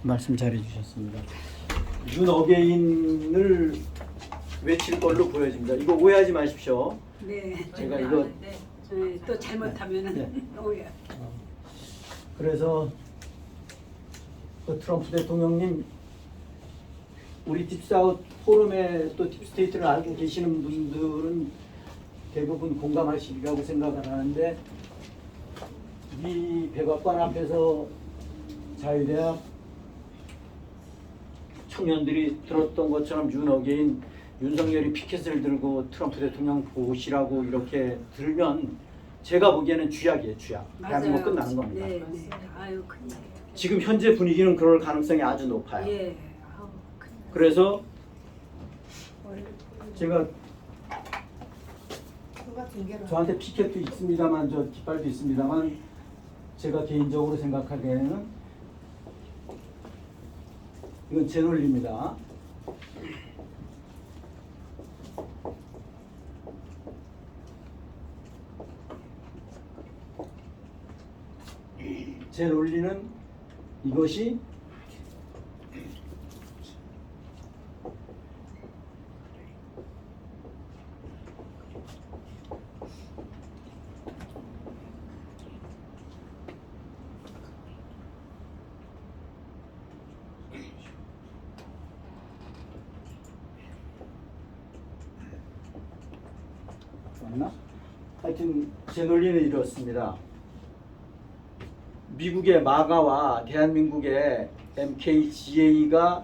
말씀 잘해 주셨습니다. 윤어게인을 외칠 걸로 보여집니다. 이거 오해하지 마십시오. 네. 제가 이거 네, 또 잘못하면은 네. 오해. 그래서 또 트럼프 대통령님 우리 딥사우스 포럼에 또 딥스테이트를 알고 계시는 분들은 대부분 공감하시리라고 생각을 하는데 이 백악관 앞에서 자유대학 청년들이 들었던 것처럼 윤어게인 윤석열이 피켓을 들고 트럼프 대통령 보시라고 이렇게 들면 제가 보기에는 쥐약이에요, 쥐약. 대한민국 끝나는 겁니다. 네, 네. 아유 큰일이에요. 지금 현재 분위기는 그럴 가능성이 아주 높아요. 예. 아우 큰일. 그래서 제가 저한테 피켓도 있습니다만 저 깃발도 있습니다만 제가 개인적으로 생각하기에는 이건 제 논리입니다. 제 논리는 이것이 맞나? 하여튼 제 논리는 이렇습니다. 미국의 마가와 대한민국의 MKGA가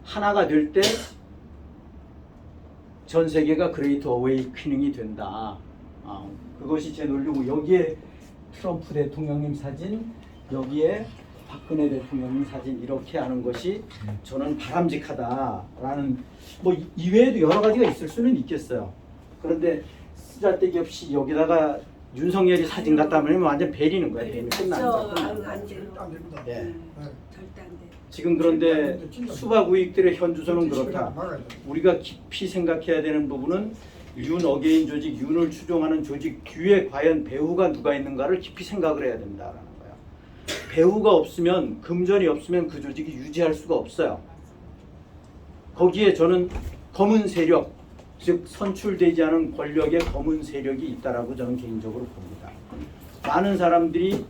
하나가 될 때 전 세계가 그레이트 어웨이크닝이 된다. 그것이 제 논리고 여기에 트럼프 대통령님 사진, 여기에 박근혜 대통령님 사진 이렇게 하는 것이 저는 바람직하다라는 뭐 이외에도 여러 가지가 있을 수는 있겠어요. 그런데 쓰잘데기 없이 여기다가 윤석열이 사진 갖다 놓으면 완전 베리는 거야. 베리 끝나는 거야. 아유 안 돼요. 예. 절대 안 돼. 지금 그런데 수박 우익들의 현주소는 그렇다. 우리가 깊이 생각해야 되는 부분은 윤 어게인 조직, 윤을 추종하는 조직 뒤에 과연 배후가 누가 있는가를 깊이 생각을 해야 된다라는 거야. 배후가 없으면, 금전이 없으면 그 조직이 유지할 수가 없어요. 거기에 저는 검은 세력, 즉 선출되지 않은 권력의 검은 세력이 있다라고 저는 개인적으로 봅니다. 많은 사람들이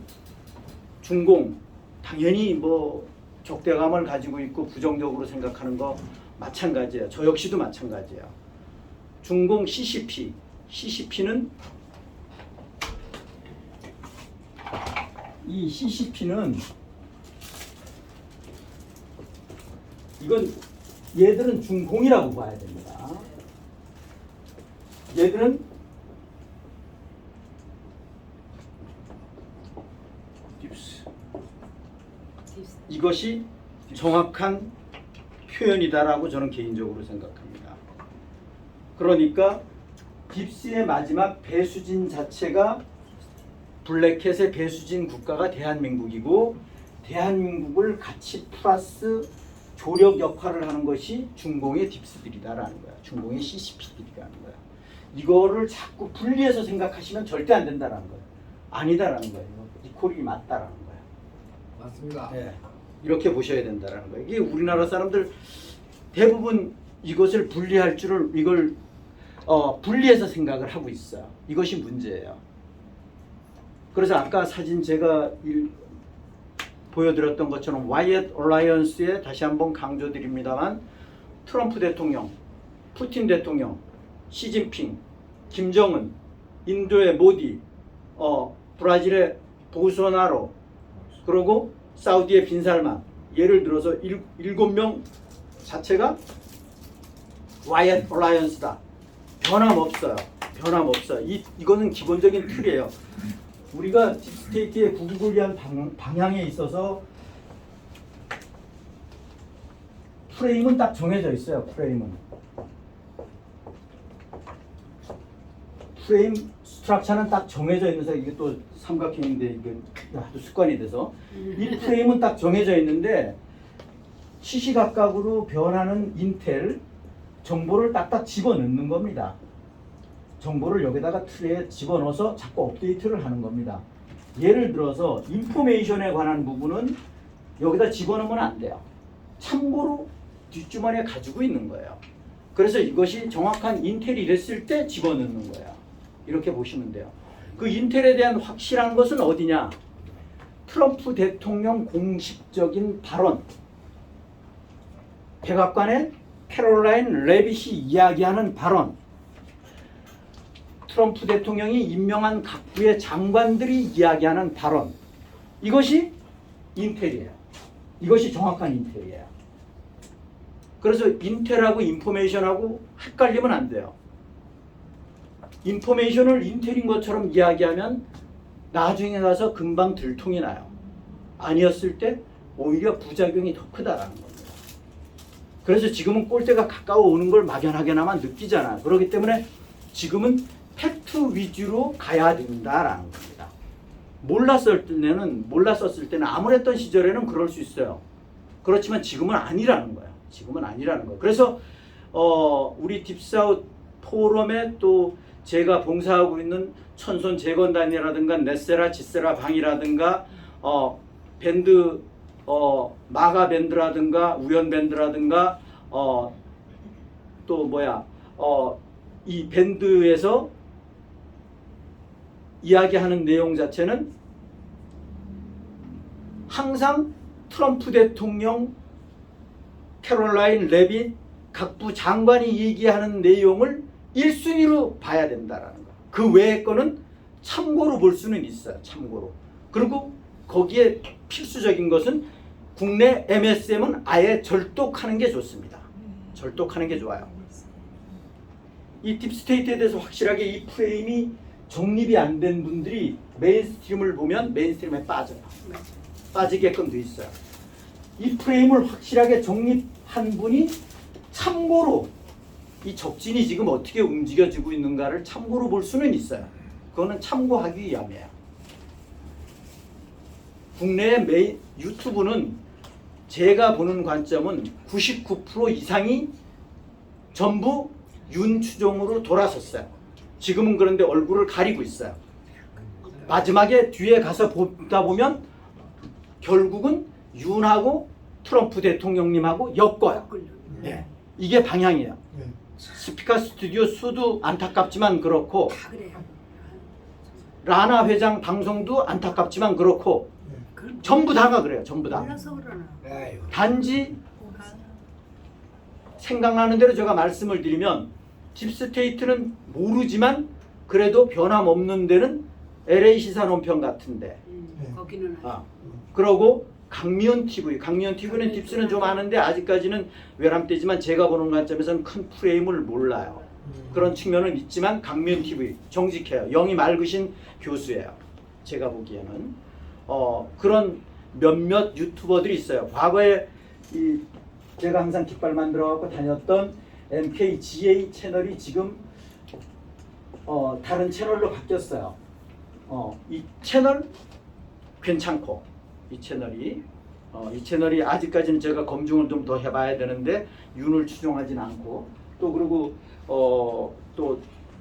중공 당연히 뭐 적대감을 가지고 있고 부정적으로 생각하는 거 마찬가지예요. 저 역시도 마찬가지예요. 중공 CCP는 이 CCP는 이건 얘들은 중공이라고 봐야 됩니다. 얘들은 이것이 정확한 표현이다라고 저는 개인적으로 생각합니다. 그러니까 딥스의 마지막 배수진 자체가 블랙캣의 배수진 국가가 대한민국이고 대한민국을 같이 플러스 조력 역할을 하는 것이 중공의 딥스들이다라는 거야. 중공의 CCP들이라는 거야. 이거를 자꾸 분리해서 생각하시면 절대 안 된다라는 거예요. 아니다라는 거예요. 이퀄이 맞다라는 거예요. 맞습니다. 네. 이렇게 보셔야 된다라는 거예요. 이게 우리나라 사람들 대부분 이것을 분리할 줄을 이걸 분리해서 생각을 하고 있어요. 이것이 문제예요. 그래서 아까 사진 제가 보여드렸던 것처럼 와이엇 얼라이언스에 다시 한번 강조드립니다만 트럼프 대통령, 푸틴 대통령, 시진핑, 김정은, 인도의 모디, 브라질의 보소나로, 그리고 사우디의 빈살만, 예를 들어서 7명 자체가 와이엇 얼라이언스다. 변함없어요. 변함없어요. 이거는 기본적인 틀이에요. 우리가 딥스테이트의 구구굴리한 방향에 있어서 프레임은 딱 정해져 있어요. 프레임 스트럭처는 딱 정해져 있는데 이게 또 삼각형인데 이게 아주 습관이 돼서 이 프레임은 딱 정해져 있는데 시시각각으로 변하는 인텔 정보를 딱딱 집어넣는 겁니다. 정보를 여기다가 틀에 집어넣어서 자꾸 업데이트를 하는 겁니다. 예를 들어서 인포메이션에 관한 부분은 여기다 집어넣으면 안 돼요. 참고로 뒷주머니에 가지고 있는 거예요. 그래서 이것이 정확한 인텔이 이랬을 때 집어넣는 거예요. 이렇게 보시면 돼요. 그 인텔에 대한 확실한 것은 어디냐? 트럼프 대통령 공식적인 발언. 백악관의 캐롤라인 레빗이 이야기하는 발언. 트럼프 대통령이 임명한 각부의 장관들이 이야기하는 발언. 이것이 인텔이에요. 이것이 정확한 인텔이에요. 그래서 인텔하고 인포메이션하고 헷갈리면 안 돼요. 인포메이션을 인텔인 것처럼 이야기하면 나중에 가서 금방 들통이 나요. 아니었을 때 오히려 부작용이 더 크다라는 겁니다. 그래서 지금은 꼴대가 가까워 오는 걸 막연하게나마 느끼잖아요. 그렇기 때문에 지금은 팩트 위주로 가야 된다라는 겁니다. 몰랐었을 때는 아무랬던 시절에는 그럴 수 있어요. 그렇지만 지금은 아니라는 거예요. 지금은 아니라는 거예요. 그래서 우리 딥사우스 포럼에 또 제가 봉사하고 있는 천손 재건단이라든가 넷세라 지세라 방이라든가 밴드 마가 밴드라든가 우연 밴드라든가 또 뭐야 이 밴드에서 이야기하는 내용 자체는 항상 트럼프 대통령, 캐롤라인 레빗 각부 장관이 얘기하는 내용을 1순위로 봐야 된다라는 거. 그 외의 거는 참고로 볼 수는 있어요. 참고로. 그리고 거기에 필수적인 것은 국내 MSM은 아예 절독하는 게 좋습니다. 절독하는 게 좋아요. 이 딥스테이트에 대해서 확실하게 이 프레임이 정립이 안 된 분들이 메인스트림을 보면 메인스트림에 빠져요. 빠지게끔 돼 있어요. 이 프레임을 확실하게 정립한 분이 참고로 이 적진이 지금 어떻게 움직여지고 있는가를 참고로 볼 수는 있어요. 그거는 참고하기 위함이에요. 국내의 유튜브는 제가 보는 관점은 99% 이상이 전부 윤추종으로 돌아섰어요. 지금은 그런데 얼굴을 가리고 있어요. 마지막에 뒤에 가서 보다 보면 결국은 윤하고 트럼프 대통령님하고 엮어요. 네. 이게 방향이에요. 스피커 스튜디오 수도 안타깝지만 그렇고 다 그래요. 라나 회장 방송도 안타깝지만 그렇고 전부 다가 그래요. 전부 다. 몰라서 그러나. 단지 생각나는 대로 제가 말씀을 드리면 딥스테이트는 모르지만 그래도 변함없는 데는 LA 시사논평 같은데 거기는 그러고 강미연 TV는 딥스는 좀 아는데 아직까지는 외람되지만 제가 보는 관점에서는 큰 프레임을 몰라요. 그런 측면은 있지만 강미연 TV 정직해요. 영이 맑으신 교수예요. 제가 보기에는 그런 몇몇 유튜버들이 있어요. 과거에 제가 항상 깃발 만들어갖고 다녔던 MKGA 채널이 지금 다른 채널로 바뀌었어요. 이 채널 괜찮고 이 채널이 아직까지는 제가 검증을 좀 더 해봐야 되는데 윤을 추종하진 않고 또 그리고 또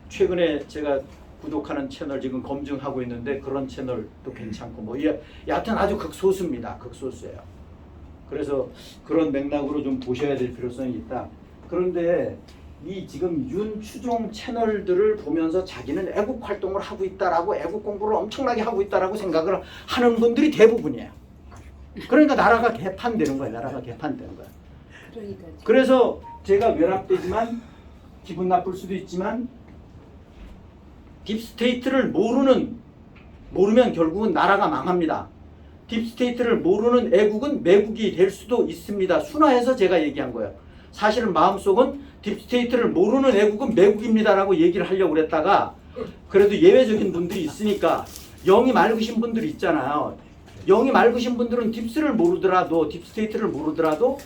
최근에 제가 구독하는 채널 지금 검증하고 있는데 그런 채널도 괜찮고 뭐 여하튼 아주 극소수입니다. 극소수예요. 그래서 그런 맥락으로 좀 보셔야 될 필요성이 있다. 그런데 이 지금 윤 추종 채널들을 보면서 자기는 애국 활동을 하고 있다라고 애국 공부를 엄청나게 하고 있다라고 생각을 하는 분들이 대부분이에요. 그러니까 나라가 개판되는 거예요. 나라가 개판되는 거예요. 그래서 제가 외람되지만 기분 나쁠 수도 있지만 딥스테이트를 모르면 결국은 나라가 망합니다. 딥스테이트를 모르는 애국은 매국이 될 수도 있습니다. 순화해서 제가 얘기한 거예요. 사실은 마음속은 딥스테이트를 모르는 애국은 매국입니다라고 얘기를 하려고 그랬다가 그래도 예외적인 분들이 있으니까 영이 맑으신 분들이 있잖아요. 영이 맑으신 분들은 딥스테이트를 모르더라도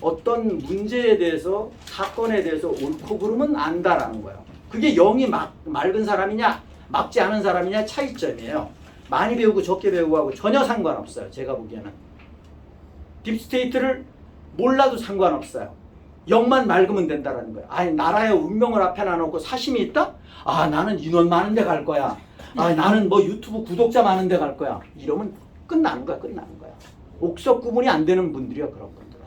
어떤 문제에 대해서 사건에 대해서 옳고 그름은 안다라는 거예요. 그게 영이 맑은 사람이냐 맑지 않은 사람이냐 차이점이에요. 많이 배우고 적게 배우고 하고 전혀 상관없어요. 제가 보기에는 딥스테이트를 몰라도 상관없어요. 영만 맑으면 된다라는 거예요. 아니 나라의 운명을 앞에 놔놓고 사심이 있다? 아 나는 인원 많은 데 갈 거야. 아 나는 뭐 유튜브 구독자 많은 데 갈 거야. 이러면 끝나는 거야. 옥석 구분이 안 되는 분들이야 그런 분들은.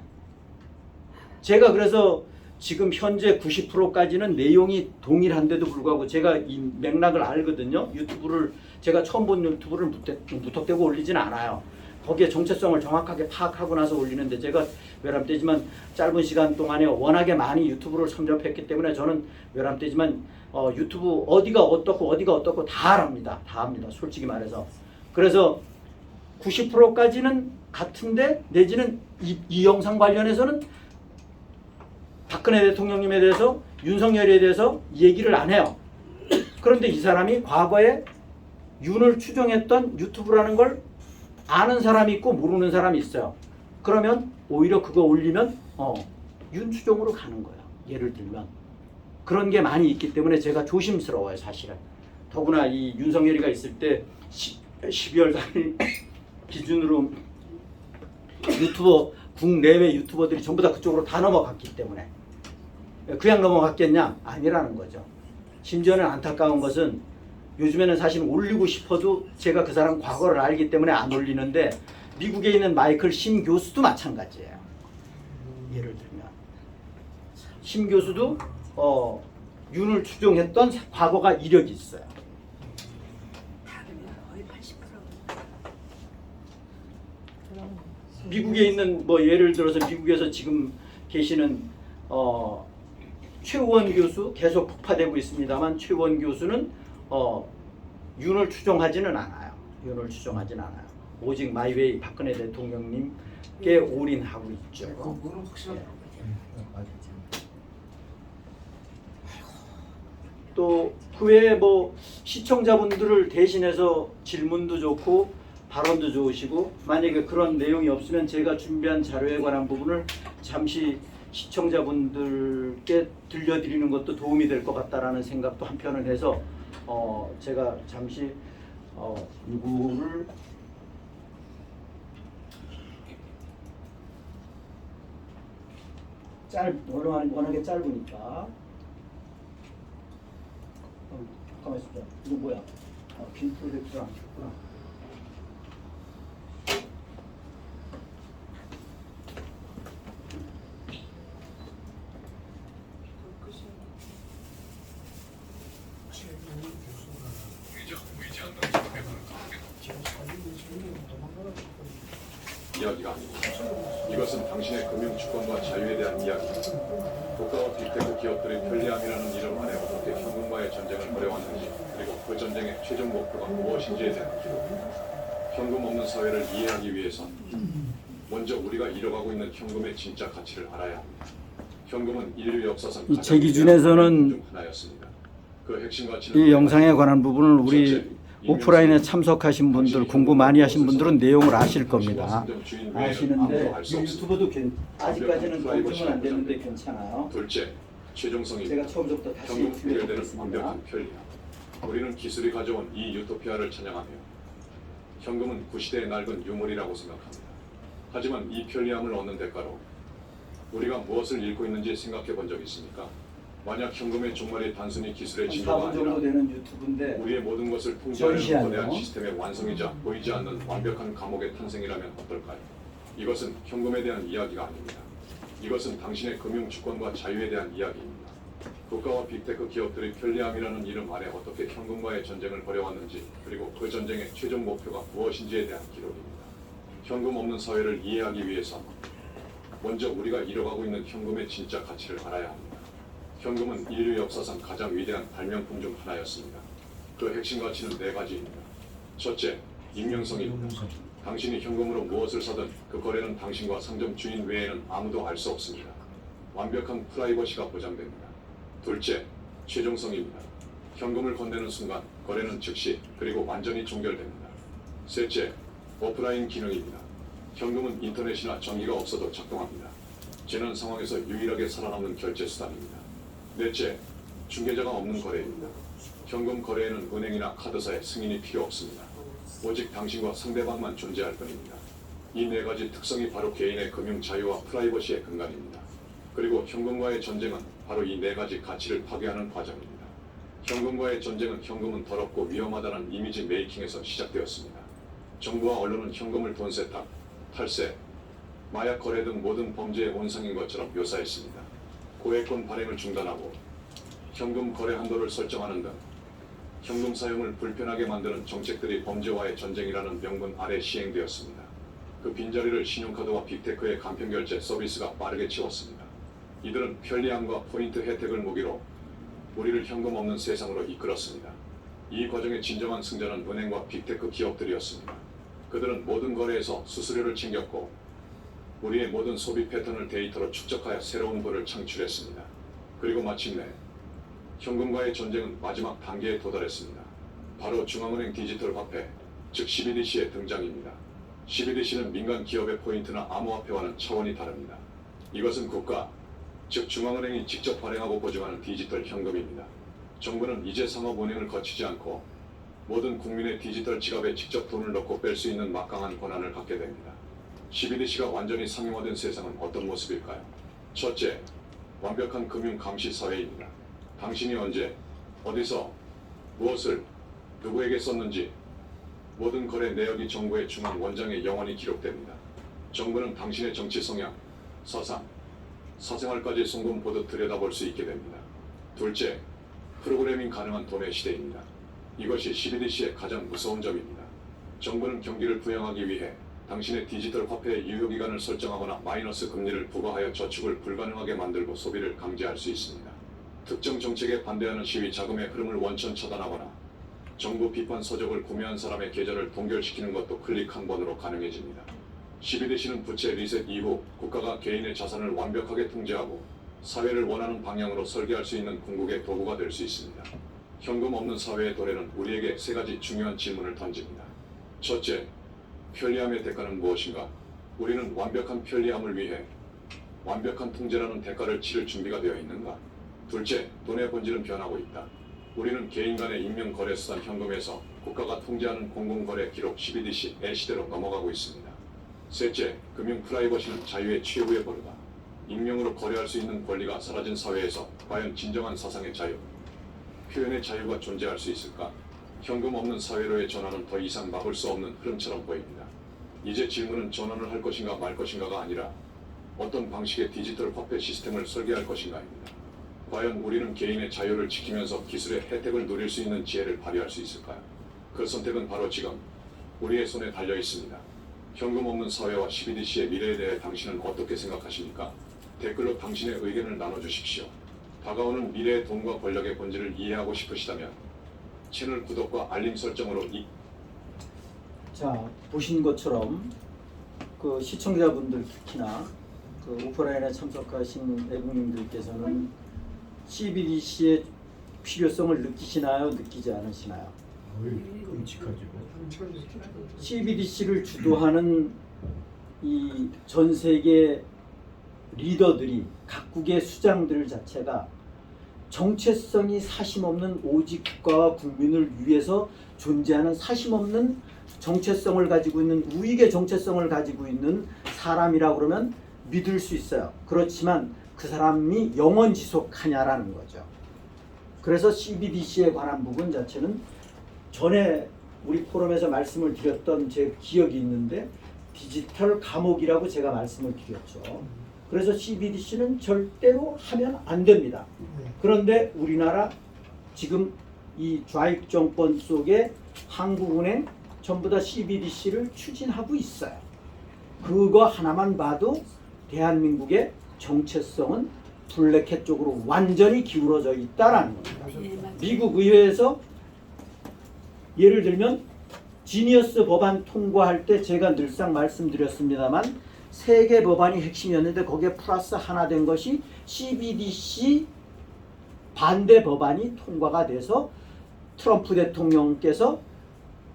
제가 그래서 지금 현재 90%까지는 내용이 동일한데도 불구하고 제가 이 맥락을 알거든요. 유튜브를 제가 처음 본 유튜브를 무턱대고 올리진 않아요. 거기에 정체성을 정확하게 파악하고 나서 올리는데 제가 외람되지만 짧은 시간 동안에 워낙에 많이 유튜브를 섭렵했기 때문에 저는 외람되지만 유튜브 어디가 어떻고 다 압니다. 다 압니다. 솔직히 말해서. 그래서 90%까지는 같은데 내지는 이 영상 관련해서는 박근혜 대통령님에 대해서 윤석열에 대해서 얘기를 안 해요. 그런데 이 사람이 과거에 윤을 추종했던 유튜브라는 걸 아는 사람이 있고 모르는 사람이 있어요. 그러면 오히려 그거 올리면 윤 추종으로 가는 거예요. 예를 들면 그런 게 많이 있기 때문에 제가 조심스러워요 사실은. 더구나 이 윤석열이가 있을 때 12월 달일 기준으로 유튜버 국내외 유튜버들이 전부 다 그쪽으로 다 넘어갔기 때문에 그냥 넘어갔겠냐? 아니라는 거죠. 심지어는 안타까운 것은 요즘에는 사실 올리고 싶어도 제가 그 사람 과거를 알기 때문에 안 올리는데 미국에 있는 마이클 심 교수도 마찬가지예요. 예를 들면 심 교수도 윤을 추종했던 과거가 이력이 있어요. 거의 80%. 미국에 있는 뭐 예를 들어서 미국에서 지금 계시는 최우원 교수 계속 폭파되고 있습니다만 최우원 교수는 윤을 추종하지는 않아요. 윤을 추종하지는 않아요. 오직 마이웨이 박근혜 대통령님께 올인하고 있죠. 그거는 확실하다. 또 그 외에 뭐 시청자분들을 대신해서 질문도 좋고 발언도 좋으시고 만약에 그런 내용이 없으면 제가 준비한 자료에 관한 부분을 잠시 시청자분들께 들려드리는 것도 도움이 될 것 같다라는 생각도 한편은 해서 제가 잠시 이거를 워낙에 짧으니까 잠깐만 있어봐. 이거 뭐야? 빈 프로젝트가 안 켰구나. 이야기가 아닙니다. 이것은 당신의 금융 주권과 자유에 대한 이야기입니다. 국가와 빅테크 기업들의 편리함이라는 이름 아래 어떻게 현금과의 전쟁을 벌여왔는지 그리고 그 전쟁의 최종 목표가 무엇인지에 대한 기록입니다. 현금 없는 사회를 이해하기 위해선 먼저 우리가 잃어가고 있는 현금의 진짜 가치를 알아야 합니다. 현금은 인류 역사상 가장 제 기준에서는 중 하나였습니다. 그 핵심 가치는 이 영상에 관한 부분을 우리 오프라인에 참석하신 분들, 공부 많이 하신 분들은 내용을 아실 겁니다. 아시는데 이 유튜브도 아직까지는 검증은 안 됐는데 괜찮아요. 둘째, 최종성이 제가 처음부터 다시 현금 틀려드리겠습니다. 해결되는 완벽한 편리함. 우리는 기술이 가져온 이 유토피아를 찬양하며 현금은 구시대의 낡은 유물이라고 생각합니다. 하지만 이 편리함을 얻는 대가로 우리가 무엇을 잃고 있는지 생각해 본 적 있습니까? 만약 현금의 종말이 단순히 기술의 한 진보가 4분 정도 아니라 되는 유튜브인데 우리의 모든 것을 통제하는 전시하네요. 거대한 시스템의 완성이자 보이지 않는 완벽한 감옥의 탄생이라면 어떨까요? 이것은 현금에 대한 이야기가 아닙니다. 이것은 당신의 금융 주권과 자유에 대한 이야기입니다. 국가와 빅테크 기업들의 편리함이라는 이름 아래 어떻게 현금과의 전쟁을 벌여왔는지 그리고 그 전쟁의 최종 목표가 무엇인지에 대한 기록입니다. 현금 없는 사회를 이해하기 위해선 먼저 우리가 잃어가고 있는 현금의 진짜 가치를 알아야 합니다. 현금은 인류 역사상 가장 위대한 발명품 중 하나였습니다. 그 핵심 가치는 네 가지입니다. 첫째, 익명성입니다. 당신이 현금으로 무엇을 사든 그 거래는 당신과 상점 주인 외에는 아무도 알 수 없습니다. 완벽한 프라이버시가 보장됩니다. 둘째, 최종성입니다. 현금을 건네는 순간 거래는 즉시 그리고 완전히 종결됩니다. 셋째, 오프라인 기능입니다. 현금은 인터넷이나 전기가 없어도 작동합니다. 재난 상황에서 유일하게 살아남는 결제 수단입니다. 넷째, 중개자가 없는 거래입니다. 현금 거래에는 은행이나 카드사의 승인이 필요 없습니다. 오직 당신과 상대방만 존재할 뿐입니다. 이 네 가지 특성이 바로 개인의 금융 자유와 프라이버시의 근간입니다. 그리고 현금과의 전쟁은 바로 이 네 가지 가치를 파괴하는 과정입니다. 현금과의 전쟁은 현금은 더럽고 위험하다는 이미지 메이킹에서 시작되었습니다. 정부와 언론은 현금을 돈 세탁, 탈세, 마약 거래 등 모든 범죄의 원상인 것처럼 묘사했습니다. 고액권 발행을 중단하고 현금 거래 한도를 설정하는 등 현금 사용을 불편하게 만드는 정책들이 범죄와의 전쟁이라는 명분 아래 시행되었습니다. 그 빈자리를 신용카드와 빅테크의 간편결제 서비스가 빠르게 채웠습니다. 이들은 편리함과 포인트 혜택을 무기로 우리를 현금 없는 세상으로 이끌었습니다. 이 과정의 진정한 승자는 은행과 빅테크 기업들이었습니다. 그들은 모든 거래에서 수수료를 챙겼고 우리의 모든 소비 패턴을 데이터로 축적하여 새로운 부를 창출했습니다. 그리고 마침내 현금과의 전쟁은 마지막 단계에 도달했습니다. 바로 중앙은행 디지털 화폐, 즉 CBDC의 등장입니다. CBDC는 민간 기업의 포인트나 암호화폐와는 차원이 다릅니다. 이것은 국가, 즉 중앙은행이 직접 발행하고 보증하는 디지털 현금입니다. 정부는 이제 상업은행을 거치지 않고 모든 국민의 디지털 지갑에 직접 돈을 넣고 뺄 수 있는 막강한 권한을 갖게 됩니다. CBDC가 완전히 상용화된 세상은 어떤 모습일까요? 첫째, 완벽한 금융 감시 사회입니다. 당신이 언제, 어디서, 무엇을, 누구에게 썼는지 모든 거래 내역이 정부의 중앙 원장에 영원히 기록됩니다. 정부는 당신의 정치 성향, 서상, 사생활까지 송금 보듯 들여다볼 수 있게 됩니다. 둘째, 프로그래밍 가능한 돈의 시대입니다. 이것이 CBDC의 가장 무서운 점입니다. 정부는 경기를 부양하기 위해 당신의 디지털 화폐의 유효기간을 설정하거나 마이너스 금리를 부과하여 저축을 불가능하게 만들고 소비를 강제할 수 있습니다. 특정 정책에 반대하는 시위 자금의 흐름을 원천 차단하거나 정부 비판 서적을 구매한 사람의 계좌를 동결시키는 것도 클릭 한 번으로 가능해집니다. CBDC는 부채 리셋 이후 국가가 개인의 자산을 완벽하게 통제하고 사회를 원하는 방향으로 설계할 수 있는 궁극의 도구가 될 수 있습니다. 현금 없는 사회의 도래는 우리에게 세 가지 중요한 질문을 던집니다. 첫째, 편리함의 대가는 무엇인가? 우리는 완벽한 편리함을 위해 완벽한 통제라는 대가를 치를 준비가 되어 있는가? 둘째, 돈의 본질은 변하고 있다. 우리는 개인 간의 익명 거래 수단 현금에서 국가가 통제하는 공공거래 기록 CBDC의 시대로 넘어가고 있습니다. 셋째, 금융 프라이버시는 자유의 최후의 버르다. 익명으로 거래할 수 있는 권리가 사라진 사회에서 과연 진정한 사상의 자유, 표현의 자유가 존재할 수 있을까? 현금 없는 사회로의 전환은 더 이상 막을 수 없는 흐름처럼 보입니다. 이제 질문은 전환을 할 것인가 말 것인가가 아니라 어떤 방식의 디지털 화폐 시스템을 설계할 것인가입니다. 과연 우리는 개인의 자유를 지키면서 기술의 혜택을 누릴 수 있는 지혜를 발휘할 수 있을까요? 그 선택은 바로 지금 우리의 손에 달려 있습니다. 현금 없는 사회와 CBDC의 미래에 대해 당신은 어떻게 생각하십니까? 댓글로 당신의 의견을 나눠주십시오. 다가오는 미래의 돈과 권력의 본질을 이해하고 싶으시다면 채널 구독과 알림 설정으로 자, 보신 것처럼 그 시청자분들 특히나 그 오프라인에 참석하신 애국님들께서는 CBDC의 필요성을 느끼시나요? 느끼지 않으시나요? 끔찍하죠. CBDC를 주도하는 이 전 세계 리더들이 각국의 수장들 자체가 정체성이 사심없는 오직 국가와 국민을 위해서 존재하는 사심없는 정체성을 가지고 있는 우익의 정체성을 가지고 있는 사람이라고 그러면 믿을 수 있어요. 그렇지만 그 사람이 영원 지속하냐라는 거죠. 그래서 CBDC에 관한 부분 자체는 전에 우리 포럼에서 말씀을 드렸던 제 기억이 있는데 디지털 감옥이라고 제가 말씀을 드렸죠. 그래서 CBDC는 절대로 하면 안 됩니다. 그런데 우리나라 지금 이 좌익 정권 속에 한국은행 전부 다 CBDC를 추진하고 있어요. 그거 하나만 봐도 대한민국의 정체성은 블랙햇 쪽으로 완전히 기울어져 있다라는 겁니다. 네, 맞아요. 미국 의회에서 예를 들면 지니어스 법안 통과할 때 제가 늘상 말씀드렸습니다만 세 개 법안이 핵심이었는데 거기에 플러스 하나 된 것이 CBDC 반대 법안이 통과가 돼서 트럼프 대통령께서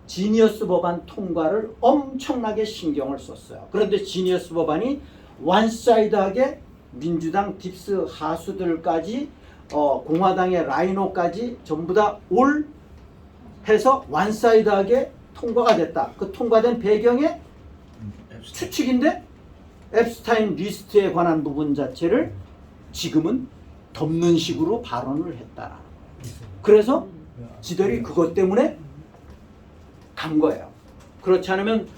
지니어스 법안 통과를 엄청나게 신경을 썼어요. 그런데 지니어스 법안이 원사이드하게 민주당 딥스 하수들까지 공화당의 라이노까지 전부 다 올 해서 원사이드하게 통과가 됐다. 그 통과된 배경에 추측인데 앱스타인 리스트에 관한 부분 자체를 지금은 덮는 식으로 발언을 했다. 그래서 지들이 그것 때문에 간 거예요. 그렇지 않으면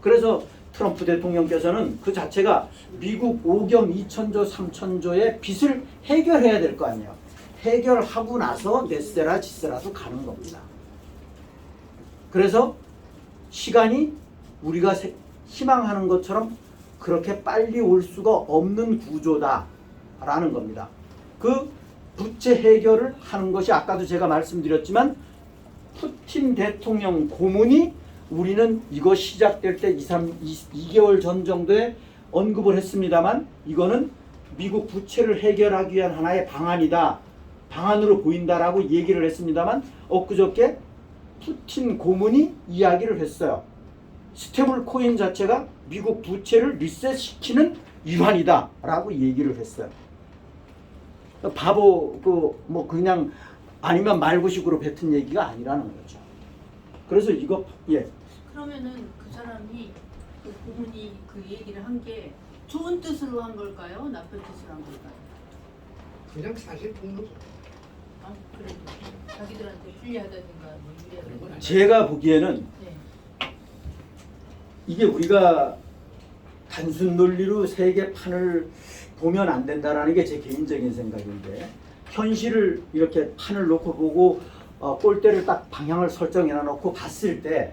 그래서 트럼프 대통령께서는 그 자체가 미국 5겸 2천조 3천조의 빚을 해결해야 될 거 아니에요. 해결하고 나서 넷세라 짓세라도 가는 겁니다. 그래서 시간이 우리가 희망하는 것처럼 그렇게 빨리 올 수가 없는 구조다라는 겁니다. 그 부채 해결을 하는 것이 아까도 제가 말씀드렸지만 푸틴 대통령 고문이 우리는 이거 시작될 때 2개월 전 정도에 언급을 했습니다만 이거는 미국 부채를 해결하기 위한 하나의 방안이다. 방안으로 보인다라고 얘기를 했습니다만 엊그저께 푸틴 고문이 이야기를 했어요. 스테이블 코인 자체가 미국 부채를 리셋시키는 위반이다 라고 얘기를 했어요. 바보 뭐 그냥 아니면 말고식으로 뱉은 얘기가 아니라는 거죠. 그래서 이거 그러면은 그 사람이 그 고문이 그 얘기를 한 게 좋은 뜻으로 한 걸까요? 나쁜 뜻으로 한 걸까요? 그냥 사실 폭로. 아 그래도 자기들한테 불리하다든가 뭐 유리하다든가. 제가 보기에는 네. 이게 우리가 단순 논리로 세계판을 보면 안 된다라는 게 제 개인적인 생각인데 현실을 이렇게 판을 놓고 보고 꼴대를 딱 방향을 설정해 놓고 봤을 때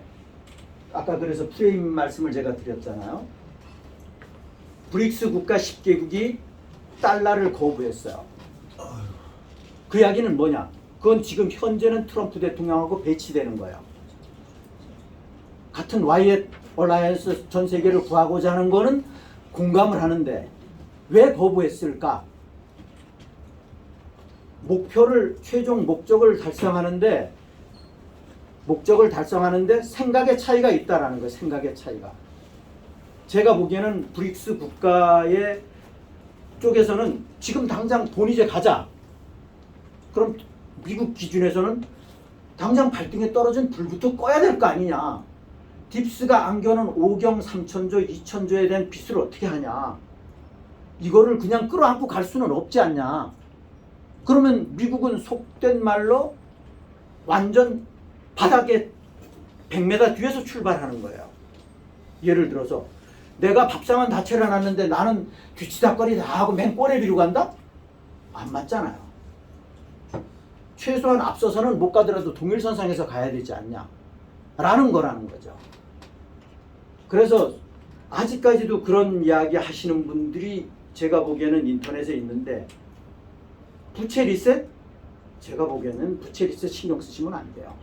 아까 그래서 프레임 말씀을 제가 드렸잖아요. 브릭스 국가 10개국이 달러를 거부했어요. 그 이야기는 뭐냐? 그건 지금 현재는 트럼프 대통령하고 배치되는 거예요. 같은 와이엇 얼라이언스 전 세계를 구하고자 하는 거는 공감을 하는데 왜 거부했을까? 최종 목적을 달성하는데 생각의 차이가 있다라는 거예요. 생각의 차이가. 제가 보기에는 브릭스 국가의 쪽에서는 지금 당장 돈 이제 가자. 그럼 미국 기준에서는 당장 발등에 떨어진 불부터 꺼야 될 거 아니냐. 딥스가 안겨놓은 5경 3천조 2천조에 대한 빚을 어떻게 하냐. 이거를 그냥 끌어안고 갈 수는 없지 않냐. 그러면 미국은 속된 말로 완전 바닥에 100m 뒤에서 출발하는 거예요. 예를 들어서 내가 밥상은 다 차려놨는데 나는 뒤치다거리 다 하고 맨 꼬레비로 간다? 안 맞잖아요. 최소한 앞서서는 못 가더라도 동일선상에서 가야 되지 않냐 라는 거라는 거죠. 그래서 아직까지도 그런 이야기 하시는 분들이 제가 보기에는 인터넷에 있는데 부채 리셋? 제가 보기에는 부채 리셋 신경 쓰시면 안 돼요.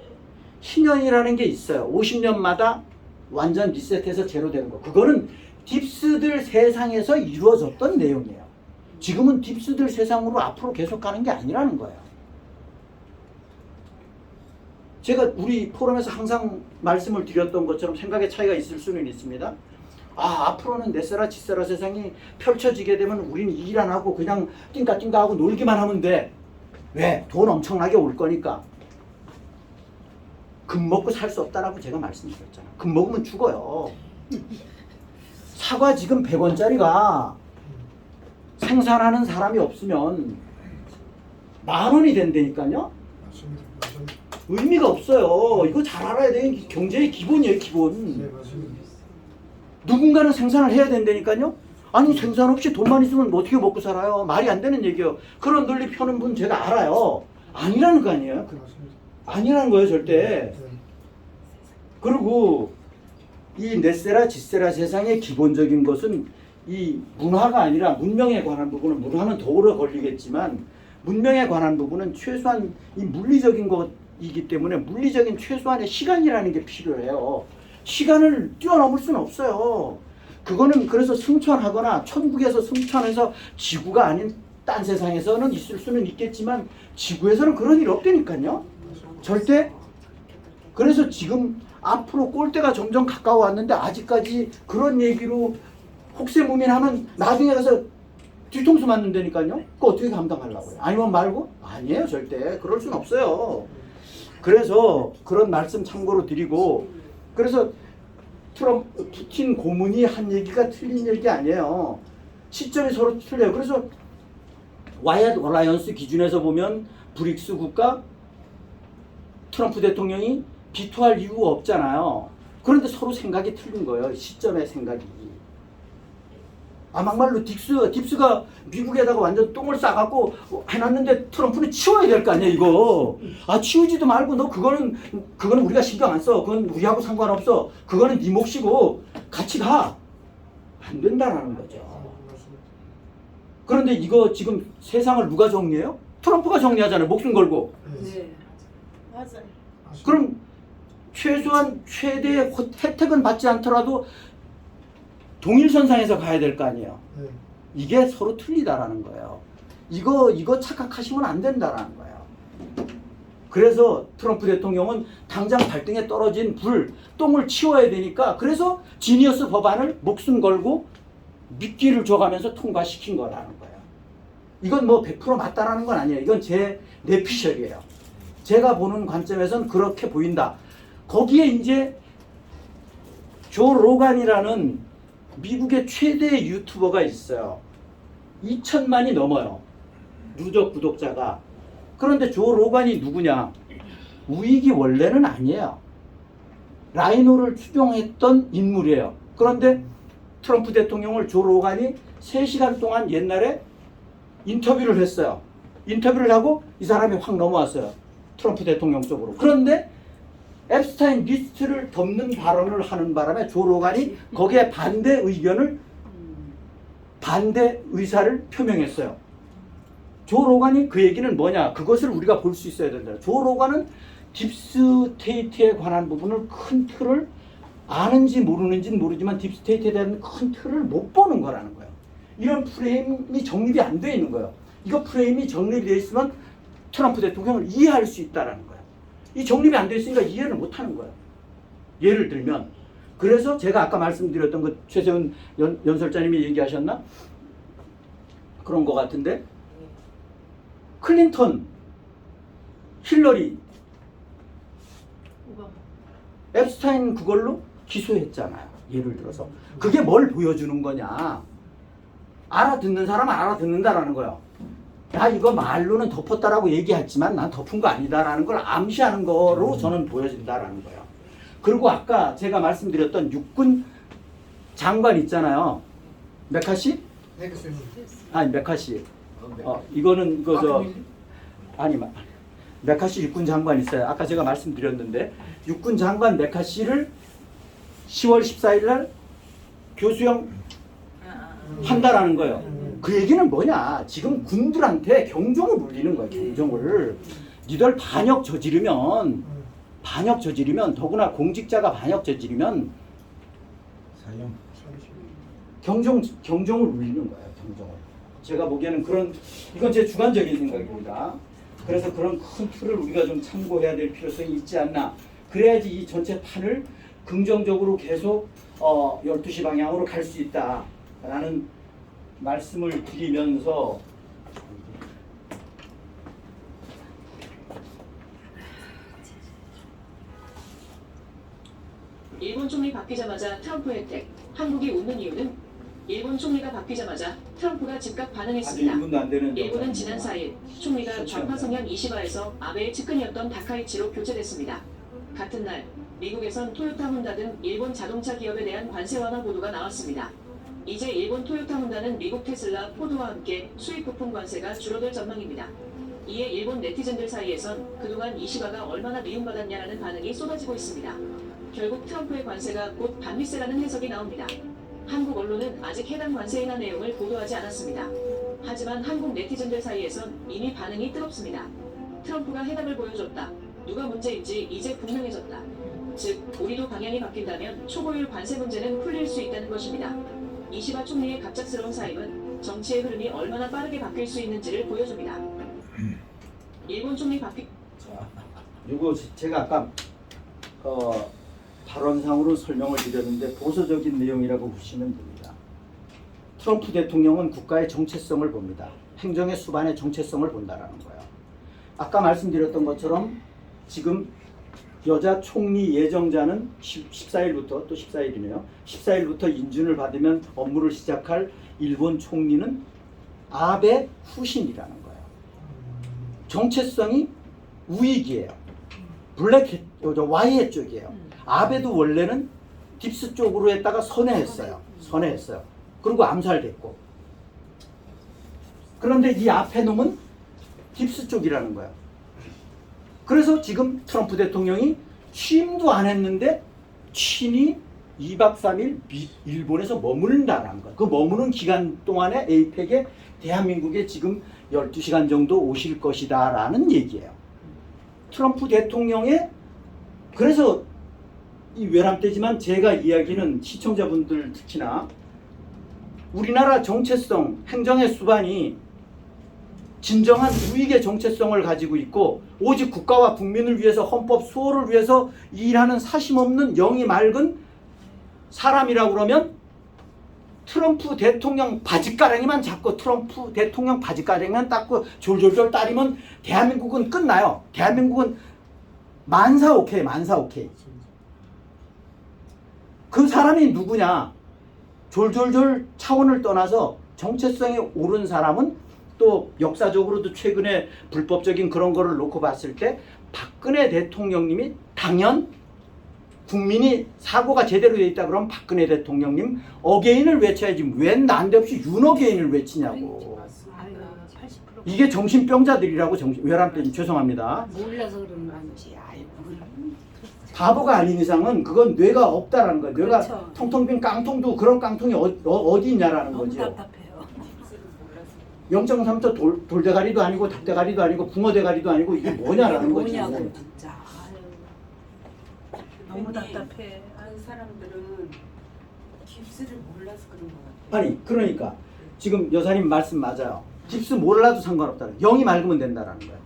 희년이라는 게 있어요. 50년마다 완전 리셋해서 제로 되는 거. 그거는 딥스들 세상에서 이루어졌던 내용이에요. 지금은 딥스들 세상으로 앞으로 계속 가는 게 아니라는 거예요. 제가 우리 포럼에서 항상 말씀을 드렸던 것처럼 생각의 차이가 있을 수는 있습니다. 앞으로는 넷세라 짓세라 세상이 펼쳐지게 되면 우리는 일 안 하고 그냥 띵까띵까 하고 놀기만 하면 돼. 왜? 돈 엄청나게 올 거니까. 금 먹고 살 수 없다라고 제가 말씀드렸잖아요. 금 먹으면 죽어요. 사과 지금 100원짜리가 생산하는 사람이 없으면 10,000원이 된다니까요. 맞습니다. 의미가 없어요. 이거 잘 알아야 되는 경제의 기본이에요, 기본. 네, 맞습니다. 누군가는 생산을 해야 된다니까요. 아니 생산 없이 돈만 있으면 뭐 어떻게 먹고 살아요? 말이 안 되는 얘기예요. 그런 논리 펴는 분 제가 알아요. 아니라는 거 아니에요? 맞습니다. 아니라는 거예요, 절대. 네. 그리고 이 넷세라 짓세라 세상의 기본적인 것은 이 문화가 아니라 문명에 관한 부분은 문화는 더 오래 걸리겠지만 문명에 관한 부분은 최소한 이 물리적인 것이기 때문에 물리적인 최소한의 시간이라는 게 필요해요. 시간을 뛰어넘을 수는 없어요. 그거는 그래서 승천하거나 천국에서 승천해서 지구가 아닌 딴 세상에서는 있을 수는 있겠지만 지구에서는 그런 일이 없다니까요. 절대. 그래서 지금 앞으로 꼴대가 점점 가까워왔는데 아직까지 그런 얘기로 혹세무민하면 나중에 가서 뒤통수 맞는다니까요. 그거 어떻게 감당하려고요? 아니면 말고? 아니에요, 절대. 그럴 수는 없어요. 그래서 그런 말씀 참고로 드리고, 그래서 푸틴 고문이 한 얘기가 틀린 얘기 아니에요. 시점이 서로 틀려요. 그래서 와이엇 얼라이언스 기준에서 보면 브릭스 국가 트럼프 대통령이 비토할 이유가 없잖아요. 그런데 서로 생각이 틀린 거예요. 시점의 생각이. 아 막말로 딥스가 미국에다가 완전 똥을 싸갖고 해놨는데 트럼프는 치워야 될 거 아니야 이거. 아 치우지도 말고 너 그거는 우리가 신경 안 써. 그건 우리하고 상관없어. 그거는 네 몫이고 같이 가. 안 된다라는 거죠. 그런데 이거 지금 세상을 누가 정리해요? 트럼프가 정리하잖아요. 목숨 걸고. 네. 맞아요. 그럼 최소한 최대의 혜택은 받지 않더라도 동일선상에서 가야 될 거 아니에요. 네. 이게 서로 틀리다라는 거예요. 이거 착각하시면 안 된다라는 거예요. 그래서 트럼프 대통령은 당장 발등에 떨어진 똥을 치워야 되니까 그래서 지니어스 법안을 목숨 걸고 미끼를 줘가면서 통과시킨 거라는 거예요. 이건 뭐 100% 맞다라는 건 아니에요. 이건 제 내피셜이에요. 제가 보는 관점에서는 그렇게 보인다. 거기에 이제 조 로간이라는 미국의 최대 유튜버가 있어요. 2천만이 넘어요. 누적 구독자가. 그런데 조 로간이 누구냐? 우익이 원래는 아니에요. 라이노를 추종했던 인물이에요. 그런데 트럼프 대통령을 조 로간이 3시간 동안 옛날에 인터뷰를 했어요. 인터뷰를 하고 이 사람이 확 넘어왔어요. 트럼프 대통령 쪽으로. 그런데 앱스타인 리스트를 덮는 발언을 하는 바람에 조 로간이 거기에 반대 의사를 표명했어요. 조 로간이 그 얘기는 뭐냐? 그것을 우리가 볼 수 있어야 된다. 조 로간은 딥스테이트에 관한 부분을 큰 틀을 아는지 모르는지는 모르지만 딥스테이트에 대한 큰 틀을 못 보는 거라는 거예요. 이런 프레임이 정립이 안 돼 있는 거예요. 이거 프레임이 정립이 돼 있으면 트럼프 대통령을 이해할 수 있다라는 거예요. 이 정립이 안 돼 있으니까 이해를 못 하는 거예요. 예를 들면 그래서 제가 아까 말씀드렸던 그 최세훈 연설자님이 얘기하셨나? 그런 거 같은데 클린턴, 힐러리, 오바마. 앱스타인 그걸로 기소했잖아요. 예를 들어서 그게 뭘 보여주는 거냐? 알아듣는 사람은 알아듣는다라는 거예요. 야 이거 말로는 덮었다라고 얘기했지만 난 덮은 거 아니다라는 걸 암시하는 거로 저는 보여진다라는 거예요. 그리고 아까 제가 말씀드렸던 육군 장관 있잖아요. 메카시? 네, 교수님. 아니 메카시. 이거는 메카시 육군 장관 있어요. 아까 제가 말씀드렸는데 육군 장관 메카시를 10월 14일 날 교수형 한다라는 거예요. 그 얘기는 뭐냐? 지금 군들한테 경종을 울리는 거예요. 경종을. 니들 반역 저지르면 더구나 공직자가 반역 저지르면 사형. 경종을 울리는 거예요. 경종을. 제가 보기에는 이건 제 주관적인 생각입니다. 그래서 그런 큰 틀을 우리가 좀 참고해야 될 필요성이 있지 않나. 그래야지 이 전체 판을 긍정적으로 계속 12시 방향으로 갈 수 있다라는 말씀을 드리면서 일본 총리 바뀌자마자 트럼프 혜택. 한국이 웃는 이유는 일본 총리가 바뀌자마자 트럼프가 즉각 아직 반응했습니다. 1분도 안 되는 일본은 지난 4일 총리가 좌파 성향 이시바에서 아베의 측근이었던 다카이치로 교체됐습니다. 같은 날 미국에선 토요타 혼다 등 일본 자동차 기업에 대한 관세 완화 보도가 나왔습니다. 이제 일본 토요타 혼다는 미국 테슬라, 포드와 함께 수입 부품 관세가 줄어들 전망입니다. 이에 일본 네티즌들 사이에선 그동안 이시바가 얼마나 미움받았냐라는 반응이 쏟아지고 있습니다. 결국 트럼프의 관세가 곧 반미세라는 해석이 나옵니다. 한국 언론은 아직 해당 관세 인하 내용을 보도하지 않았습니다. 하지만 한국 네티즌들 사이에선 이미 반응이 뜨겁습니다. 트럼프가 해답을 보여줬다. 누가 문제인지 이제 분명해졌다. 즉, 우리도 방향이 바뀐다면 초고율 관세 문제는 풀릴 수 있다는 것입니다. 이시바 총리의 갑작스러운 사임은 정치의 흐름이 얼마나 빠르게 바뀔 수 있는지를 보여줍니다. 일본 총리 이거 제가 아까 발언상으로 설명을 드렸는데 보수적인 내용이라고 보시면 됩니다. 트럼프 대통령은 국가의 정체성을 봅니다. 행정의 수반의 정체성을 본다라는 거예요. 아까 말씀드렸던 것처럼 지금 여자 총리 예정자는 14일부터 또 14일이네요. 14일부터 인준을 받으면 업무를 시작할 일본 총리는 아베 후신이라는 거예요. 정체성이 우익이에요. 블랙 와이의 쪽이에요. 아베도 원래는 딥스 쪽으로 했다가 선회했어요. 그리고 암살됐고. 그런데 이 앞에 놈은 딥스 쪽이라는 거야. 그래서 지금 트럼프 대통령이 취임도 안 했는데 친히 2박 3일 일본에서 머무른다는 거야. 그 머무는 기간 동안에 에이펙에 대한민국에 지금 12시간 정도 오실 것이다 라는 얘기예요. 트럼프 대통령의 그래서 이 외람되지만 제가 이야기는 시청자분들 특히나 우리나라 정체성, 행정의 수반이 진정한 우익의 정체성을 가지고 있고 오직 국가와 국민을 위해서 헌법 수호를 위해서 일하는 사심 없는 영이 맑은 사람이라고 그러면 트럼프 대통령 바지가랑이만 잡고 트럼프 대통령 바지가랑이만 닦고 졸졸졸 따리면 대한민국은 끝나요. 대한민국은 만사 오케이, 만사 오케이. 그 사람이 누구냐? 졸졸졸 차원을 떠나서 정체성이 옳은 사람은 또 역사적으로도 최근에 불법적인 그런 거를 놓고 봤을 때 박근혜 대통령님이 당연 국민이 사고가 제대로 돼 있다 그러면 박근혜 대통령님 어게인을 외쳐야지 왜 난데없이 윤어게인을 외치냐고. 아유, 80%. 이게 정신병자들이라고 외람되니 죄송합니다. 몰라서 그런 건지. 아이고. 바보가 아닌 이상은 그건 뇌가 없다라는 거예요. 뇌가 그렇죠. 통통 빈 깡통도 그런 깡통이 어디 있냐라는 너무 거죠. 답답해요. 0.3초 돌대가리도 아니고 닭대가리도 아니고 붕어대가리도 아니고 이게 뭐냐라는 거지. 뭐냐고 진짜. 아유. 너무 근데 답답해. 그 사람들은 깁스를 몰라서 그런 것 같아요. 아니 그러니까 지금 여사님 말씀 맞아요. 깁스 몰라도 상관없다. 영이 맑으면 된다라는 거예요.